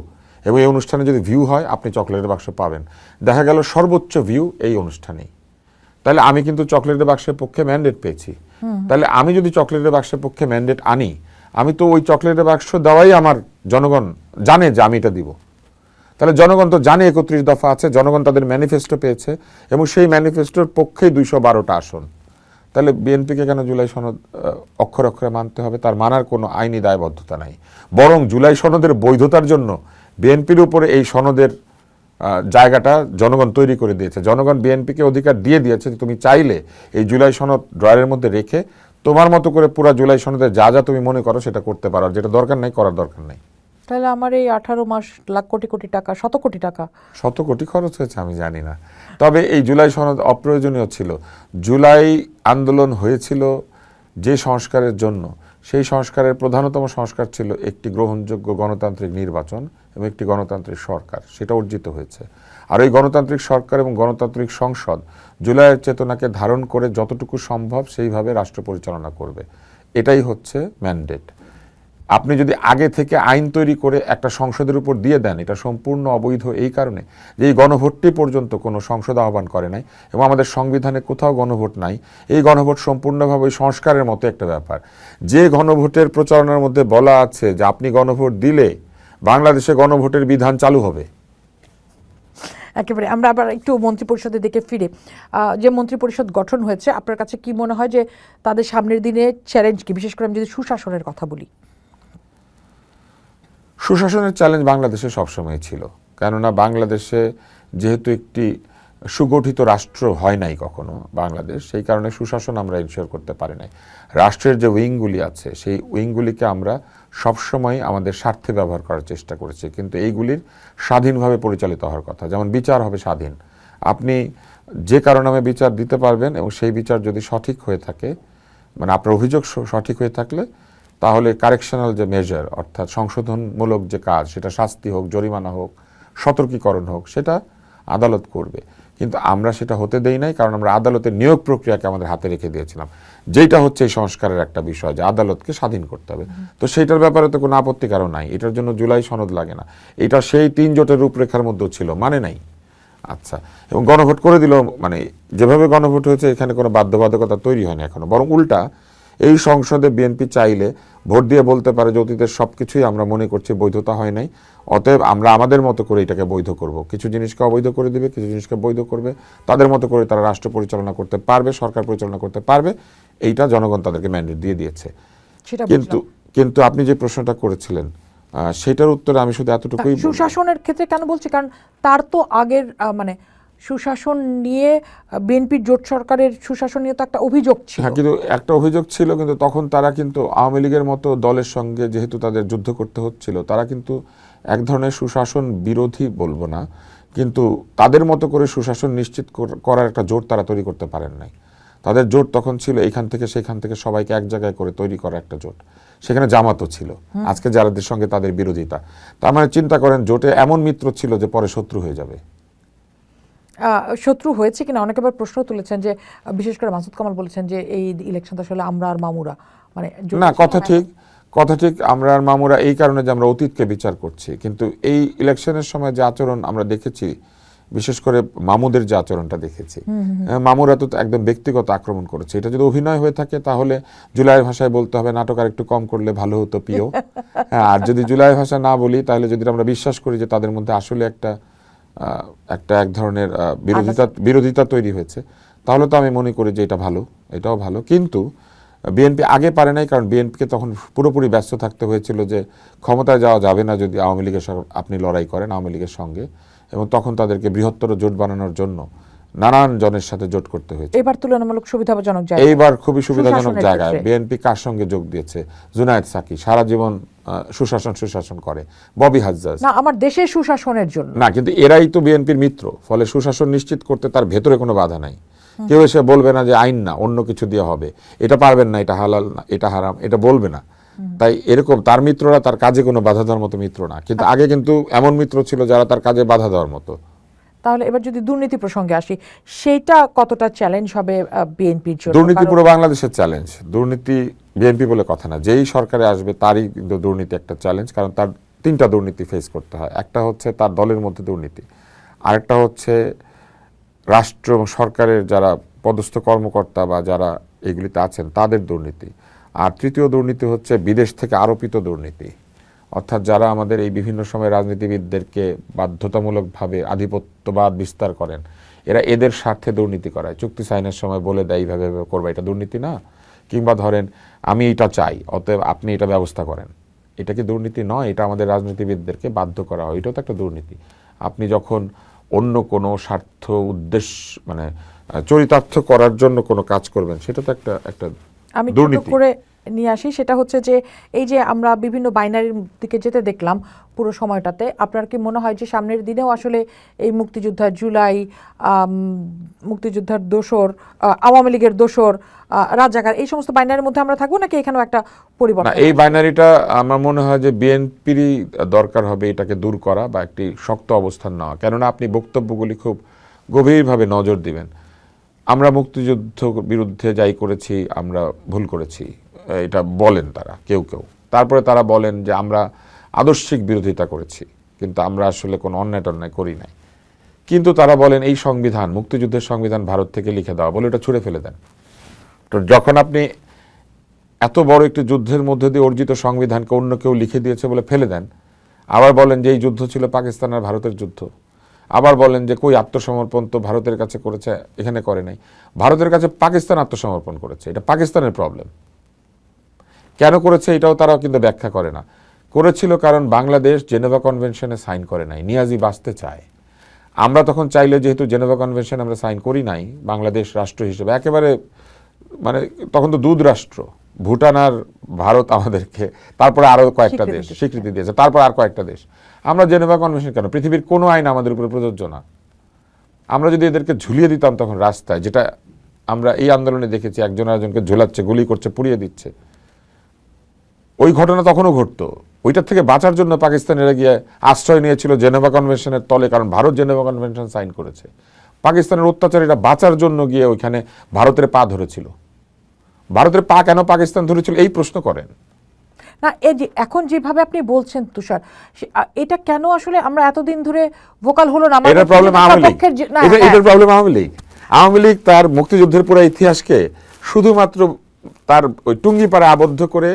এবং এই অনুষ্ঠানে যদি ভিউ হয় আপনি চকলেটের বাক্স পাবেন। দেখা গেল সর্বোচ্চ ভিউ এই অনুষ্ঠানেই, তাহলে আমি কিন্তু চকলেটের বাক্সের পক্ষে ম্যান্ডেট পেয়েছি। তাহলে আমি যদি চকলেটের বাক্সের পক্ষে ম্যান্ডেট আনি, আমি তো ওই চকলেটের বাক্স দেওয়াই আমার জনগণ জানে যে আমি এটা দিব। তাহলে জনগণ তো জানে 31 দফা আছে, জনগণ তাদের ম্যানিফেস্টো পেয়েছে এবং সেই ম্যানিফেস্টোর পক্ষেই 212টা আসন। তাহলে বিএনপিকে কেন জুলাই সনদ অক্ষরে অক্ষরে মানতে হবে? তার মানার কোনো আইনি দায়বদ্ধতা নাই। বরং জুলাই সনদের বৈধতার জন্য বিএনপির উপরে এই সনদের জায়গাটা জনগণ তৈরি করে দিয়েছে। জনগণ বিএনপিকে অধিকার দিয়ে দিয়েছে যে তুমি চাইলে এই জুলাই সনদ ড্রয়ারের মধ্যে রেখে তোমার মতো করে পুরো জুলাই সনদের যা যা তুমি মনে করো সেটা করতে পারো, আর যেটা দরকার নাই করার দরকার নাই। তাহলে আমার এই 18 মাস লাখ কোটি কোটি টাকা, শত কোটি টাকা, 100 কোটি খরচ হয়েছে আমি জানি না, তবে এই জুলাই সনদ অপ্রয়োজনীয় ছিল। জুলাই আন্দোলন হয়েছিল যে সংস্কারের জন্য, সেই সংস্কারের প্রধানতম সংস্কার ছিল একটি গ্রহণযোগ্য গণতান্ত্রিক নির্বাচন এবং একটি গণতান্ত্রিক সরকার, সেটা অর্জিত হয়েছে। আর এই গণতান্ত্রিক সরকার এবং গণতান্ত্রিক সংসদ জুলাইয়ের চেতনাকে ধারণ করে যতটুকু সম্ভব সেইভাবে রাষ্ট্র পরিচালনা করবে, এটাই হচ্ছে ম্যান্ডেট। আপনি যদি আগে থেকে আইন তৈরি করে একটা সংসদের উপর দিয়ে দেন, এটা সম্পূর্ণ অবৈধ এই কারণে যে এই গণভোটটি পর্যন্ত কোনো সংসদ আহ্বান করে নাই এবং আমাদের সংবিধানে কোথাও গণভোট নাই। এই গণভোট সম্পূর্ণভাবে সংস্কারের মতো একটা ব্যাপার। যে গণভোটের প্রচারণার মধ্যে বলা আছে যে আপনি গণভোট দিলে বাংলাদেশে গণভোটের বিধান চালু হবে। একেবারে। আমরা আবার একটু মন্ত্রিপরিষদের দিকে ফিরে, যে মন্ত্রিপরিষদ গঠন হয়েছে, আপনার কাছে কি মনে হয় যে তাদের সামনের দিনে চ্যালেঞ্জ কি? বিশেষ করে আমি যদি সুশাসনের কথা বলি। সুশাসনের চ্যালেঞ্জ বাংলাদেশে সবসময় ছিল, কেননা বাংলাদেশে যেহেতু একটি সুগঠিত রাষ্ট্র হয় নাই কখনো বাংলাদেশ, সেই কারণে সুশাসন আমরা ইনশিওর করতে পারি নাই। রাষ্ট্রের যে উইংগুলি আছে সেই উইংগুলিকে আমরা সবসময় আমাদের স্বার্থে ব্যবহার করার চেষ্টা করেছি, কিন্তু এইগুলির স্বাধীনভাবে পরিচালিত হওয়ার কথা। যেমন বিচার হবে স্বাধীন, আপনি যে কারো নামে বিচার দিতে পারবেন এবং সেই বিচার যদি সঠিক হয়ে থাকে, মানে আপনার অভিযোগ সঠিক হয়ে থাকলে তাহলে কারেকশনাল যে মেজার অর্থাৎ সংশোধনমূলক যে কাজ, সেটা শাস্তি হোক, জরিমানা হোক, সতর্কীকরণ হোক, সেটা আদালত করবে। কিন্তু আমরা সেটা হতে দেই নাই, কারণ আমরা আদালতের নিয়োগ প্রক্রিয়াকে আমাদের হাতে রেখে দিয়েছিলাম, যেটা হচ্ছে এই সংস্কারের একটা বিষয়, যে আদালতকে স্বাধীন করতে হবে। তো সেইটার ব্যাপারে তো কোনো আপত্তি কারণ নাই, এটার জন্য জুলাই সনদ লাগে না। এটা সেই 3 জোটের রূপরেখার মধ্যেও ছিল, মানে নাই। আচ্ছা, এবং গণভোট করে দিল, মানে যেভাবে গণভোট হয়েছে এখানে কোনো বাধ্যবাধকতা তৈরি হয়নি এখনো, বরং উল্টা এই সংসদে বিএনপি চাইলে ভোট দিয়ে বলতে পারে যে অতীতের সব কিছুই আমরা মনে করছি বৈধতা হয় নাই, অতএব আমরা আমাদের মতো করে এটাকে বৈধ করব। কিছু জিনিসকে অবৈধ করে দিবে, কিছু জিনিসকে বৈধ করবে, তাদের মতো করে তারা রাষ্ট্র পরিচালনা করতে পারবে, সরকার পরিচালনা করতে পারবে। এইটা জনগণ তাদেরকে ম্যান্ডেট দিয়ে দিয়েছে। সেটা কিন্তু আপনি যে প্রশ্নটা করেছিলেন, সেটার উত্তরে আমি শুধু এতটুকুই, সুশাসনের ক্ষেত্রে কেন বলছি, কারণ তার তো আগের মানে সুশাসন নিয়ে বিএনপির জোট সরকারের সুশাসন নিয়ে তো একটা অভিযোগ ছিল। হ্যাঁ, কিন্তু একটা অভিযোগ ছিল, কিন্তু তখন তারা কিন্তু আওয়ামী লীগের মতো দলের সঙ্গে যেহেতু তাদের যুদ্ধ করতে হচ্ছিল, তারা কিন্তু এক ধরনের সুশাসন বিরোধী বলবো না, কিন্তু তাদের মতো করে সুশাসন নিশ্চিত করার একটা জোট তারা তৈরি করতে পারেন নাই। তাদের জোট তখন ছিল এইখান থেকে সেখান থেকে সবাইকে এক জায়গায় করে তৈরি করা একটা জোট, সেখানে জামাতও ছিল, আজকে যাদের সঙ্গে তাদের বিরোধিতা। তার মানে চিন্তা করেন, জোটে এমন মিত্র ছিল যে পরে শত্রু হয়ে যাবে। শত্রু হয়েছে কিনা অনেকে আবার প্রশ্ন তুলেছেন, যে বিশেষ করে মাসুদ কামাল বলেছেন যে এই ইলেকশন আসলে আমরা আর মামুরা, মানে না, কথা ঠিক, আমরা আর মামুরা এই কারণে যে আমরা অতীতকে বিচার করছি, কিন্তু এই ইলেকশনের সময় যে আচরণ আমরা দেখেছি, বিশেষ করে মামুদের যে আচরণটা দেখেছি, মামুরা তো একদম ব্যক্তিগত আক্রমণ করেছে। এটা যদি অভিনয় হয়ে থাকে তাহলে জুলাইয়ের ভাষায় বলতে হবে নাটক আর একটু কম করলে ভালো হতো প্রিয়। হ্যাঁ, আর যদি জুলাইয়ের ভাষা না বলি, তাহলে যদি আমরা বিশ্বাস করি যে তাদের মধ্যে আসলে এক ধরনের বিরোধিতা তৈরি হয়েছে, তাহলে তো আমি মনে করি যে এটা ভালো, এটাও ভালো। কিন্তু বিএনপি আগে পারে নাই, কারণ বিএনপিকে তখন পুরোপুরি ব্যস্ত থাকতে হয়েছিল যে ক্ষমতায় যাওয়া যাবে না যদি আওয়ামী লীগের সঙ্গে আপনি লড়াই করেন, আওয়ামী লীগের সঙ্গে, এবং তখন তাদেরকে বৃহত্তর জোট বানানোর জন্য নানান জনের সাথে জোট করতে হয়েছে। এবার তুলনামূলক সুবিধাজনক জায়গা, এইবার খুবই সুবিধাজনক জায়গায় বিএনপি কার সঙ্গে যোগ দিয়েছে? জুনায়েদ সাকি সারা জীবন সুশাসন করে, ববি হাজ্জাজ না আমার দেশের সুশাসনের জন্য না, কিন্তু এরাই তো বিএনপির মিত্র, ফলে সুশাসন নিশ্চিত করতে তার ভেতরে কোনো বাধা নাই। কেউ এসে বলবে না যে আইন না অন্য কিছু দিয়ে হবে, এটা পারবেন না, এটা হালাল না, এটা হারাম, এটা বলবে না। তাই এরকম তার মিত্ররা তার কাজে কোনো বাধা দেওয়ার মতো মিত্র না, কিন্তু আগে কিন্তু এমন মিত্র ছিল যারা তার কাজে বাধা দেওয়ার মতো। তাহলে এবার যদি দুর্নীতি প্রসঙ্গে আসি, সেটা কতটা চ্যালেঞ্জ হবে বিএনপির জন্য? দুর্নীতি পুরো বাংলাদেশের চ্যালেঞ্জ। দুর্নীতি বিএনপি বলে কথা না, যেই সরকারে আসবে তারই কিন্তু দুর্নীতি একটা চ্যালেঞ্জ, কারণ তার 3টা দুর্নীতি ফেস করতে হয়। একটা হচ্ছে তার দলের মধ্যে দুর্নীতি, আরেকটা হচ্ছে রাষ্ট্র এবং সরকারের যারা পদস্থ কর্মকর্তা বা যারা এগুলিতে আছেন তাদের দুর্নীতি, আর তৃতীয় দুর্নীতি হচ্ছে বিদেশ থেকে আরোপিত দুর্নীতি, অর্থাৎ যারা আমাদের এই বিভিন্ন সময় রাজনীতিবিদদেরকে বাধ্যতামূলকভাবে আধিপত্যবাদ বিস্তার করেন, এরা এদের স্বার্থে দুর্নীতি করায়। চুক্তি সাইনের সময় বলে দেয় এইভাবে করবা, এটা দুর্নীতি না? কিংবা ধরেন আমি এটা চাই, অতএব আপনি এটা ব্যবস্থা করেন, এটা কি দুর্নীতি নয়? এটা আমাদের রাজনীতিবিদদেরকে বাধ্য করা হয়, এটাও তো একটা দুর্নীতি। আপনি যখন অন্য কোনো স্বার্থ উদ্দেশ্য মানে চরিতার্থ করার জন্য কোনো কাজ করবেন, সেটা তো একটা আমি দুর্নীতি। করে নিয়ে আসি, সেটা হচ্ছে যে এই যে আমরা বিভিন্ন বাইনারির দিকে যেতে দেখলাম পুরো সময়টাতে, আপনার কি মনে হয় যে সামনের দিনেও আসলে এই মুক্তিযোদ্ধা জুলাই, মুক্তিযোদ্ধার দোসর, আওয়ামী লীগের দোসর, রাজাকার, এই সমস্ত বাইনারির মধ্যে আমরা থাকবো, নাকি এখানেও একটা পরিবর্তন? এই বাইনারিটা আমার মনে হয় যে বিএনপিরই দরকার হবে এটাকে দূর করা বা একটি শক্ত অবস্থান নেওয়া, কেননা আপনি বক্তব্যগুলি খুব গভীরভাবে নজর দিবেন। আমরা মুক্তিযুদ্ধ বিরুদ্ধে যাই করেছি, আমরা ভুল করেছি, এটা বলেন তারা কেউ কেউ। তারপরে তারা বলেন যে আমরা আদর্শিক বিরোধিতা করেছি, কিন্তু আমরা আসলে কোনো অন্যায় করি নাই। কিন্তু তারা বলেন এই সংবিধান, মুক্তিযুদ্ধের সংবিধান ভারত থেকে লিখে দেওয়া, বলে এটা ছুঁড়ে ফেলে দেন। তো যখন আপনি এত বড় একটি যুদ্ধের মধ্যে দিয়ে অর্জিত সংবিধানকে অন্য কেউ লিখে দিয়েছে বলে ফেলে দেন, আবার বলেন যে এই যুদ্ধ ছিল পাকিস্তান আর ভারতের যুদ্ধ, আবার বলেন যে কই আত্মসমর্পণ তো ভারতের কাছে করেছে, এখানে করে নাই। ভারতের কাছে পাকিস্তান আত্মসমর্পণ করেছে, এটা পাকিস্তানের প্রবলেম। কেন করেছে এটাও তারা কিন্তু ব্যাখ্যা করে না। করেছিল কারণ বাংলাদেশ জেনেভা কনভেনশনে সাইন করে নাই, নিয়াজি বাঁচতে চায়। আমরা তখন চাইলে যেহেতু জেনেভা কনভেনশন আমরা সাইন করি নাই, বাংলাদেশ রাষ্ট্র হিসেবে একেবারে মানে তখন তো দুধ রাষ্ট্র, ভুটান আর ভারত আমাদেরকে, তারপরে আরো কয়েকটা দেশ স্বীকৃতি দিয়েছে, তারপর আর কয়েকটা দেশ। আমরা জেনেভা কনভেনশন কেন? পৃথিবীর কোনো আইন আমাদের উপরে প্রযোজ্য না। আমরা যদি এদেরকে ঝুলিয়ে দিতাম তখন রাস্তায়, যেটা আমরা এই আন্দোলনে দেখেছি, একজন আরেকজনকে ঝোলাচ্ছে, গুলি করছে, পুড়িয়ে দিচ্ছে, ওই ঘটনা তখনও ঘটতো। ওইটার থেকে বাঁচার জন্য পাকিস্তানিরা গিয়ে আশ্রয় নিয়েছিল জেনেভা কনভেনশনের তলে, কারণ ভারত জেনেভা কনভেনশন সাইন করেছে। পাকিস্তানের অত্যাচারীরা বাঁচার জন্য গিয়ে ওইখানে ভারতের পা ধরেছিল। ভারতের পা কেন পাকিস্তান ধরেছিল এই প্রশ্ন করেন। না, এই যে এখন যেভাবে আপনি বলছেন তুষার, এটা কেন আসলে আমরা এতদিন ধরে ভোকাল হলো না? এটার প্রবলেম আওয়ামী লীগ, এটার প্রবলেম আওয়ামী লীগ। আওয়ামী লীগ তার মুক্তিযুদ্ধের পুরো ইতিহাসকে শুধুমাত্র তার ওই টুঙ্গিপাড়ে আবদ্ধ করে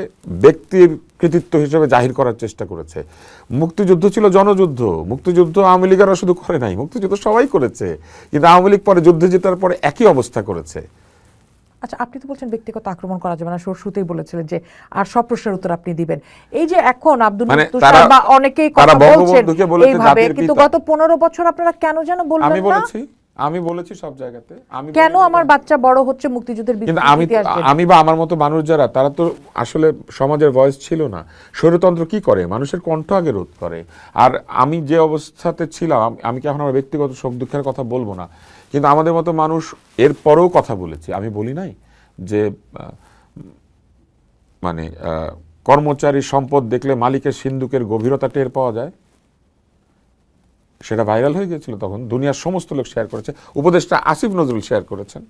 ব্যক্তির কৃতিত্ব হিসেবে জাহির করার চেষ্টা করেছে। মুক্তিযুদ্ধ ছিল জনযুদ্ধ। মুক্তিযুদ্ধ আওয়ামী লীগেরা শুধু করে নাই, মুক্তিযুদ্ধ সবাই করেছে, কিন্তু আওয়ামী লীগ পরে যুদ্ধে জেতার পরে একই অবস্থা করেছে। আচ্ছা, আপনি তো বলছেন ব্যক্তিগত আক্রমণ করা যাবে না, শুরুতেই বলেছিলেন যে আর সব প্রশ্নের উত্তর আপনি দিবেন। এই যে এখন আব্দুল তুষার বা অনেকেই কথা বলছেন এইভাবে, কিন্তু গত 15 বছর আপনারা কেন যেন বললেন না? আমি বলেছি সব জায়গাতে, আমি কেন আমার বাচ্চা বড় হচ্ছে মুক্তিযুদ্ধের কিন্তু আমি বা আমার মতো মানুষ যারা, তারা তো আসলে সমাজের ভয়েস ছিল না। স্বৈরতন্ত্র কি করে? মানুষের কণ্ঠ আগে রোধ করে। আর আমি যে অবস্থাতে ছিলাম, আমি কি এখন আমার ব্যক্তিগত সুখ দুঃখের কথা বলবো না, কিন্তু আমাদের মতো মানুষ এর পরেও কথা বলেছি। আমি বলি নাই যে মানে কর্মচারী সম্পদ দেখলে মালিকের সিন্দুকের গভীরতা টের পাওয়া যায়। সেটা ভাইরাল হয়ে গিয়েছিল, তখন দুনিয়ার সমস্ত লোক শেয়ার করেছে। উপদেষ্টা আসিফ নজরুল শেয়ার করেছেন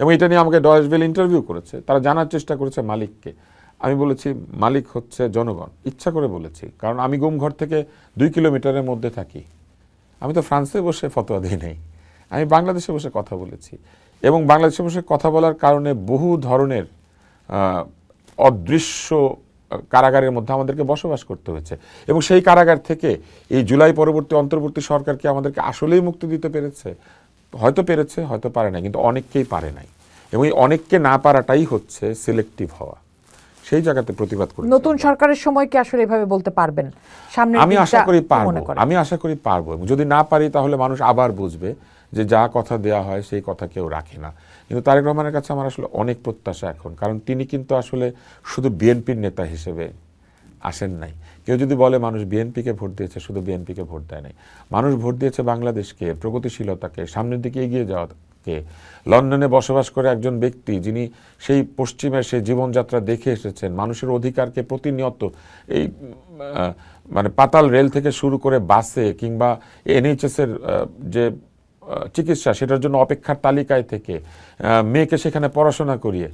এবং এটা নিয়ে আমাকে ডয়েশ বেল ইন্টারভিউ করেছে। তারা জানার চেষ্টা করেছে মালিককে। আমি বলেছি মালিক হচ্ছে জনগণ। ইচ্ছা করে বলেছি, কারণ আমি গুমঘর থেকে 2 কিলোমিটারের মধ্যে থাকি। আমি তো ফ্রান্সে বসে ফতোয়া দিই নাই, আমি বাংলাদেশে বসে কথা বলেছি। এবং বাংলাদেশে বসে কথা বলার কারণে বহু ধরনের অদৃশ্য কারাগারের মধ্যে আমাদেরকে বসবাস করতে হয়েছে। এবং সেই কারাগার থেকে এই জুলাই পরবর্তী অন্তর্বর্তী সরকারকে আমাদেরকে আসলেই মুক্তি দিতে পেরেছে? হয়তো পেরেছে, হয়তো পারে নাই, কিন্তু অনেককেই পারে নাই। এবং এই অনেককে না পারাটাই হচ্ছে সিলেক্টিভ হওয়া। সেই জায়গাতে প্রতিবাদ করি। নতুন সরকারের সময় কি আসলে এভাবে বলতে পারবেন? সামনে আমি আশা করি পারবো, আমি আশা করি পারবো। যদি না পারি তাহলে মানুষ আবার বুঝবে যে যা কথা দেয়া হয় সেই কথা কেউ রাখে না। কিন্তু তারেক রহমানের কাছে আমার আসলে অনেক প্রত্যাশা এখন, কারণ তিনি কিন্তু আসলে শুধু বিএনপির নেতা হিসেবে আসেন নাই। কেউ যদি বলে মানুষ বিএনপিকে ভোট দিয়েছে, শুধু বিএনপিকে ভোট দেয় নাই। মানুষ ভোট দিয়েছে বাংলাদেশকে, প্রগতিশীলতাকে, সামনের দিকে এগিয়ে যাওয়াকে। লন্ডনে বসবাস করে একজন ব্যক্তি যিনি সেই পশ্চিমের সেই জীবনযাত্রা দেখে এসেছেন, মানুষের অধিকারকে প্রতিনিয়ত এই মানে পাতাল রেল থেকে শুরু করে বাসে কিংবা এনএইচএস-এর যে চিকিৎসা, সেটার জন্য অপেক্ষার তালিকায় থেকে মেয়েকে সেখানে পড়াশোনা করিয়ে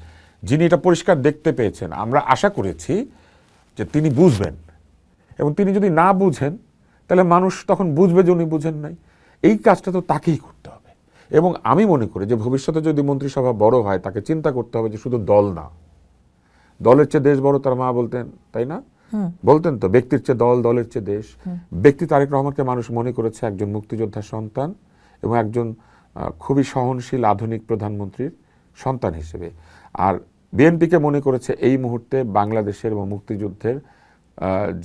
যিনি এটা পরিষ্কার দেখতে পেয়েছেন, আমরা আশা করেছি যে তিনি বুঝবেন। এবং তিনি যদি না বুঝেন তাহলে মানুষ তখন বুঝবে যে উনি বুঝেন নাই। এই কাজটা তো তাকেই করতে হবে। এবং আমি মনে করি যে ভবিষ্যতে যদি মন্ত্রিসভা বড় হয়, তাকে চিন্তা করতে হবে যে শুধু দল না, দলের চেয়ে দেশ বড়, তার মা বলতেন, তাই না? বলতেন তো, ব্যক্তির চেয়ে দল, দলের চেয়ে দেশ। ব্যক্তি তারেক রহমানকে মানুষ মনে করেছে একজন মুক্তিযোদ্ধার সন্তান এবং একজন খুবই সহনশীল আধুনিক প্রধানমন্ত্রীর সন্তান হিসেবে। আর বিএনপিকে মনে করেছে এই মুহূর্তে বাংলাদেশের এবং মুক্তিযুদ্ধের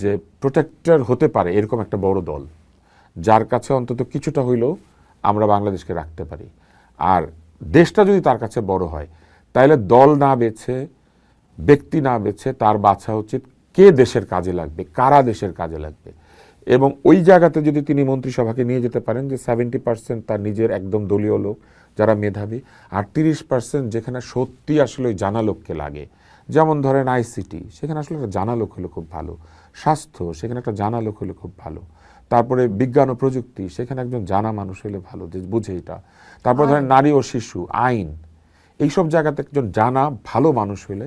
যে প্রোটেক্টর হতে পারে এরকম একটা বড় দল, যার কাছে অন্তত কিছুটা হইলেও আমরা বাংলাদেশকে রাখতে পারি। আর দেশটা যদি তার কাছে বড় হয়, তাহলে দল না বেছে, ব্যক্তি না বেছে তার বাছা উচিত কে দেশের কাজে লাগবে, কারা দেশের কাজে লাগবে। এবং ওই জায়গাতে যদি তিনি মন্ত্রিসভাকে নিয়ে যেতে পারেন যে 70% তার নিজের একদম দলীয় লোক যারা মেধাবী, আর 30% যেখানে সত্যি আসলে ওই জানা লোককে লাগে, যেমন ধরেন আইসিটি, সেখানে আসলে একটা জানা লোক হলে খুব ভালো। স্বাস্থ্য, সেখানে একটা জানা লোক হলে খুব ভালো। তারপরে বিজ্ঞান ও প্রযুক্তি, সেখানে একজন জানা মানুষ হলে ভালো, যে বুঝে এটা। তারপরে ধরেন নারী ও শিশু, আইন, এইসব জায়গাতে একজন জানা ভালো মানুষ হলে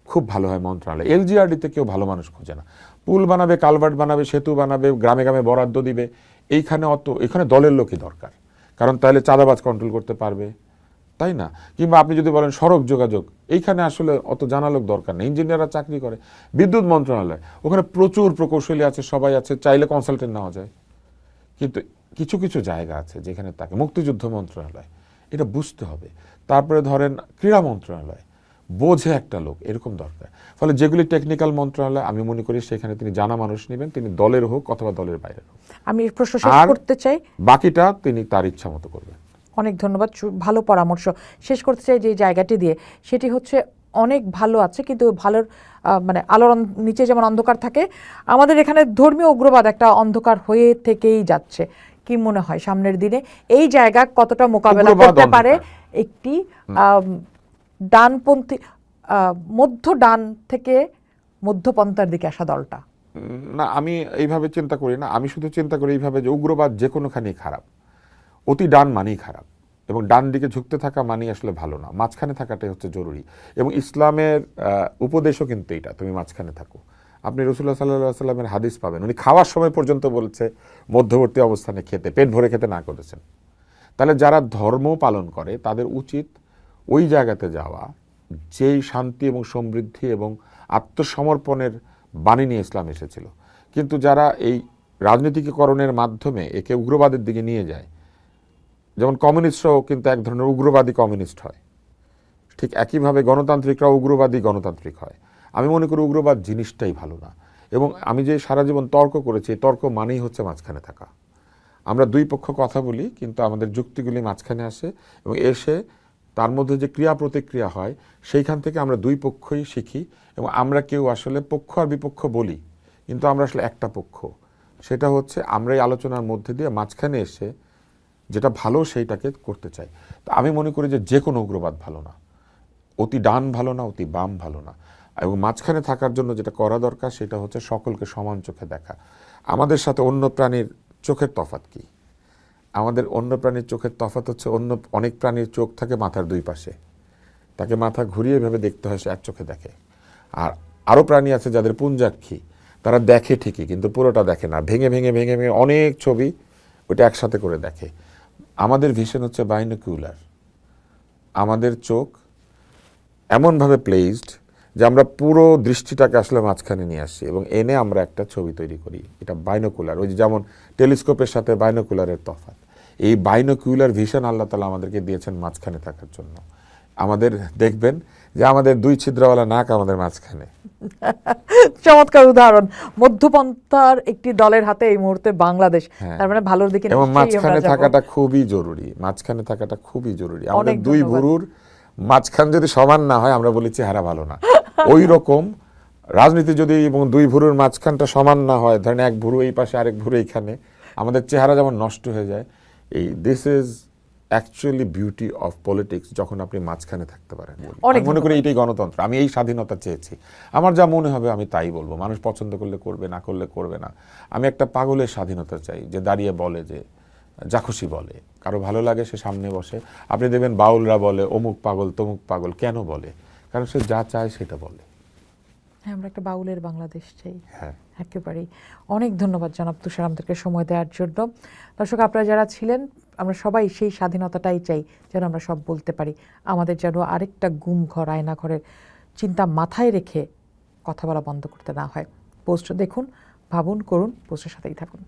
খুব ভালো হয় মন্ত্রণালয়। এলজিআরডিতে কেউ ভালো মানুষ খোঁজে না। পুল বানাবে, কালভার্ট বানাবে, সেতু বানাবে, গ্রামে গ্রামে বরাদ্দ দিবে, এখানে দলের লোকই দরকার, কারণ তাহলে চাঁদাবাজ কন্ট্রোল করতে পারবে, তাই না? কিংবা আপনি যদি বলেন সড়ক যোগাযোগ, এইখানে আসলে অত জানা লোক দরকার নেই, ইঞ্জিনিয়াররা চাকরি করে। বিদ্যুৎ মন্ত্রণালয়, ওখানে প্রচুর প্রকৌশলী আছে, সবাই আছে, চাইলে কনসালটেন্ট নেওয়া যায়। কিন্তু কিছু কিছু জায়গা আছে যেখানে তাকে, মুক্তিযুদ্ধ মন্ত্রণালয়, এটা বুঝতে হবে। তারপরে ধরেন ক্রীড়া মন্ত্রণালয়, বোঝে একটা লোক, এরকম দরকার। ফলে যেগুলি টেকনিক্যাল মন্ত্রণালয়, আমি মনে করি সেখানে তিনি জানা মানুষ নেবেন, তিনি দলের হোক অথবা দলের বাইরের হোক। আমি প্রশ্ন শেষ করতে চাই, বাকিটা তিনি তার ইচ্ছা মতো করবেন। অনেক ধন্যবাদ, ভালো পরামর্শ। শেষ করতে চাই যে জায়গাটি দিয়ে, সেটি হচ্ছে অনেক ভালো আছে, কিন্তু ভালোর মানে আলোর নিচে যেমন অন্ধকার থাকে, আমাদের এখানে ধর্মীয় উগ্রবাদ একটা অন্ধকার হয়ে থেকেই যাচ্ছে। কি মনে হয় সামনের দিনে এই জায়গা কতটা মোকাবেলা করতে পারে একটি ডানপন্থী, মধ্য ডান থেকে মধ্যপন্থার দিকে আসা দলটা? না, আমি এইভাবে চিন্তা করি না। আমি শুধু চিন্তা করি এইভাবে যে উগ্রবাদ যে কোনোখানেই খারাপ, অতি ডান মানেই খারাপ, এবং ডান দিকে ঝুঁকতে থাকা মানেই আসলে ভালো না। মাঝখানে থাকাটাই হচ্ছে জরুরি, এবং ইসলামের উপদেশও কিন্তু এটা, তুমি মাঝখানে থাকো। আপনি রাসূলুল্লাহ সাল্লাল্লাহু আলাইহি ওয়াসাল্লামের হাদিস পাবেন, উনি খাওয়ার সময় পর্যন্ত বলছে মধ্যবর্তী অবস্থানে খেতে, পেট ভরে খেতে না করেছেন। তাহলে যারা ধর্ম পালন করে তাদের উচিত ওই জায়গাতে যাওয়া যেই শান্তি এবং সমৃদ্ধি এবং আত্মসমর্পণের বাণী নিয়ে ইসলাম এসেছিল। কিন্তু যারা এই রাজনীতিকরণের মাধ্যমে একে উগ্রবাদের দিকে নিয়ে যায়, যেমন কমিউনিস্টরাও কিন্তু এক ধরনের উগ্রবাদী কমিউনিস্ট হয়, ঠিক একইভাবে গণতান্ত্রিকরাও উগ্রবাদী গণতান্ত্রিক হয়। আমি মনে করি উগ্রবাদ জিনিসটাই ভালো না, এবং আমি যে সারা জীবন তর্ক করেছি, তর্ক মানেই হচ্ছে মাঝখানে থাকা। আমরা দুই পক্ষ কথা বলি, কিন্তু আমাদের যুক্তিগুলি মাঝখানে আসে, এবং এসে তার মধ্যে যে ক্রিয়া প্রতিক্রিয়া হয় সেইখান থেকে আমরা দুই পক্ষই শিখি, এবং আমরা কেউ আসলে পক্ষ আর বিপক্ষ বলি, কিন্তু আমরা আসলে একটা পক্ষ। সেটা হচ্ছে আমরা এই আলোচনার মধ্যে দিয়ে মাঝখানে এসে যেটা ভালো সেইটাকে করতে চাই। তো আমি মনে করি যে কোনো উগ্রবাদ ভালো না, অতি ডান ভালো না, অতি বাম ভালো না, এবং মাঝখানে থাকার জন্য যেটা করা দরকার সেটা হচ্ছে সকলকে সমান চোখে দেখা। আমাদের সাথে অন্য প্রাণীর চোখের তফাৎ কি? আমাদের অন্য প্রাণীর চোখের তফাৎ হচ্ছে অন্য অনেক প্রাণীর চোখ থাকে মাথার দুই পাশে, তাকে মাথা ঘুরিয়ে ভেবে দেখতে হয়, সে এক চোখে দেখে। আর আরও প্রাণী আছে যাদের পুঞ্জাক্ষী, তারা দেখে ঠিকই কিন্তু পুরোটা দেখে না, ভেঙে ভেঙে ভেঙে ভেঙে অনেক ছবি ওইটা একসাথে করে দেখে। আমাদের ভিশন হচ্ছে বাইনোকুলার। আমাদের চোখ এমনভাবে প্লেসড যে আমরা পুরো দৃষ্টিটাকে আসলে মাঝখানে নিয়ে আসি এবং এনে আমরা একটা ছবি তৈরি করি। এটা বাইনোকুলার, ওই যেমন টেলিস্কোপের সাথে বাইনোকুলারের তফাৎ। এই বাইনোকুলার ভিশন আল্লাহ তাআলা আমাদেরকে দিয়েছেন মাঝখানে থাকার জন্য। আমাদের দেখবেন যে আমাদের দুই ছিদ্রওয়ালা নাক আমাদের মাঝখানে। চমৎকার উদাহরণ। মধ্যপন্থার একটি দলের হাতে এই মুহূর্তে বাংলাদেশ, তার মানে ভালোর দিকে এবং নিশ্চয়ই মাঝখানে আমরা যাব। থাকাটা খুবই জরুরি, মাঝখানে থাকাটা খুবই জরুরি। আমাদের অনেক দুই ধন্যবাদ। ভুরুর মাঝখান যদি সমান না হয় আমরা বলি চেহারা ভালো না। ওই রকম রাজনীতি যদি এবং দুই ভুরুর মাঝখানটা সমান না হয়, ধরেন এক ভুরু এই পাশে আরেক ভুরু এইখানে, আমাদের চেহারা যেমন নষ্ট হয়ে যায়। এই this is actually beauty of politics, যখন আপনি মাঝখানে থাকতে পারেন। আমি মনে করি এটাই গণতন্ত্র। আমি এই স্বাধীনতা চেয়েছি। আমার যা মনে হবে আমি তাই বলবো, মানুষ পছন্দ করলে করবে, না করলে করবে না। আমি একটা পাগলের স্বাধীনতা চাই, যে দাঁড়িয়ে বলে, যে যা খুশি বলে, কারো ভালো লাগে সে সামনে বসে। আপনি দেখবেন বাউলরা বলে অমুক পাগল তমুক পাগল, কেন বলে? কারণ সে যা চায় সেটা বলে। হ্যাঁ, আমরা একটা বাউলের বাংলাদেশ চাই। হ্যাঁ, একেবারেই। অনেক ধন্যবাদ জনাব তুষার আমাদেরকে সময় দেওয়ার জন্য। দর্শক, আপনারা যারা ছিলেন, আমরা সবাই সেই স্বাধীনতাটাই চাই, যেন আমরা সব বলতে পারি। আমাদের যেন আরেকটা গুম ঘর, আয়না ঘরের চিন্তা মাথায় রেখে কথা বলা বন্ধ করতে না হয়। পোস্ট দেখুন, ভাবুন, করুন, পোস্টের সাথেই থাকুন।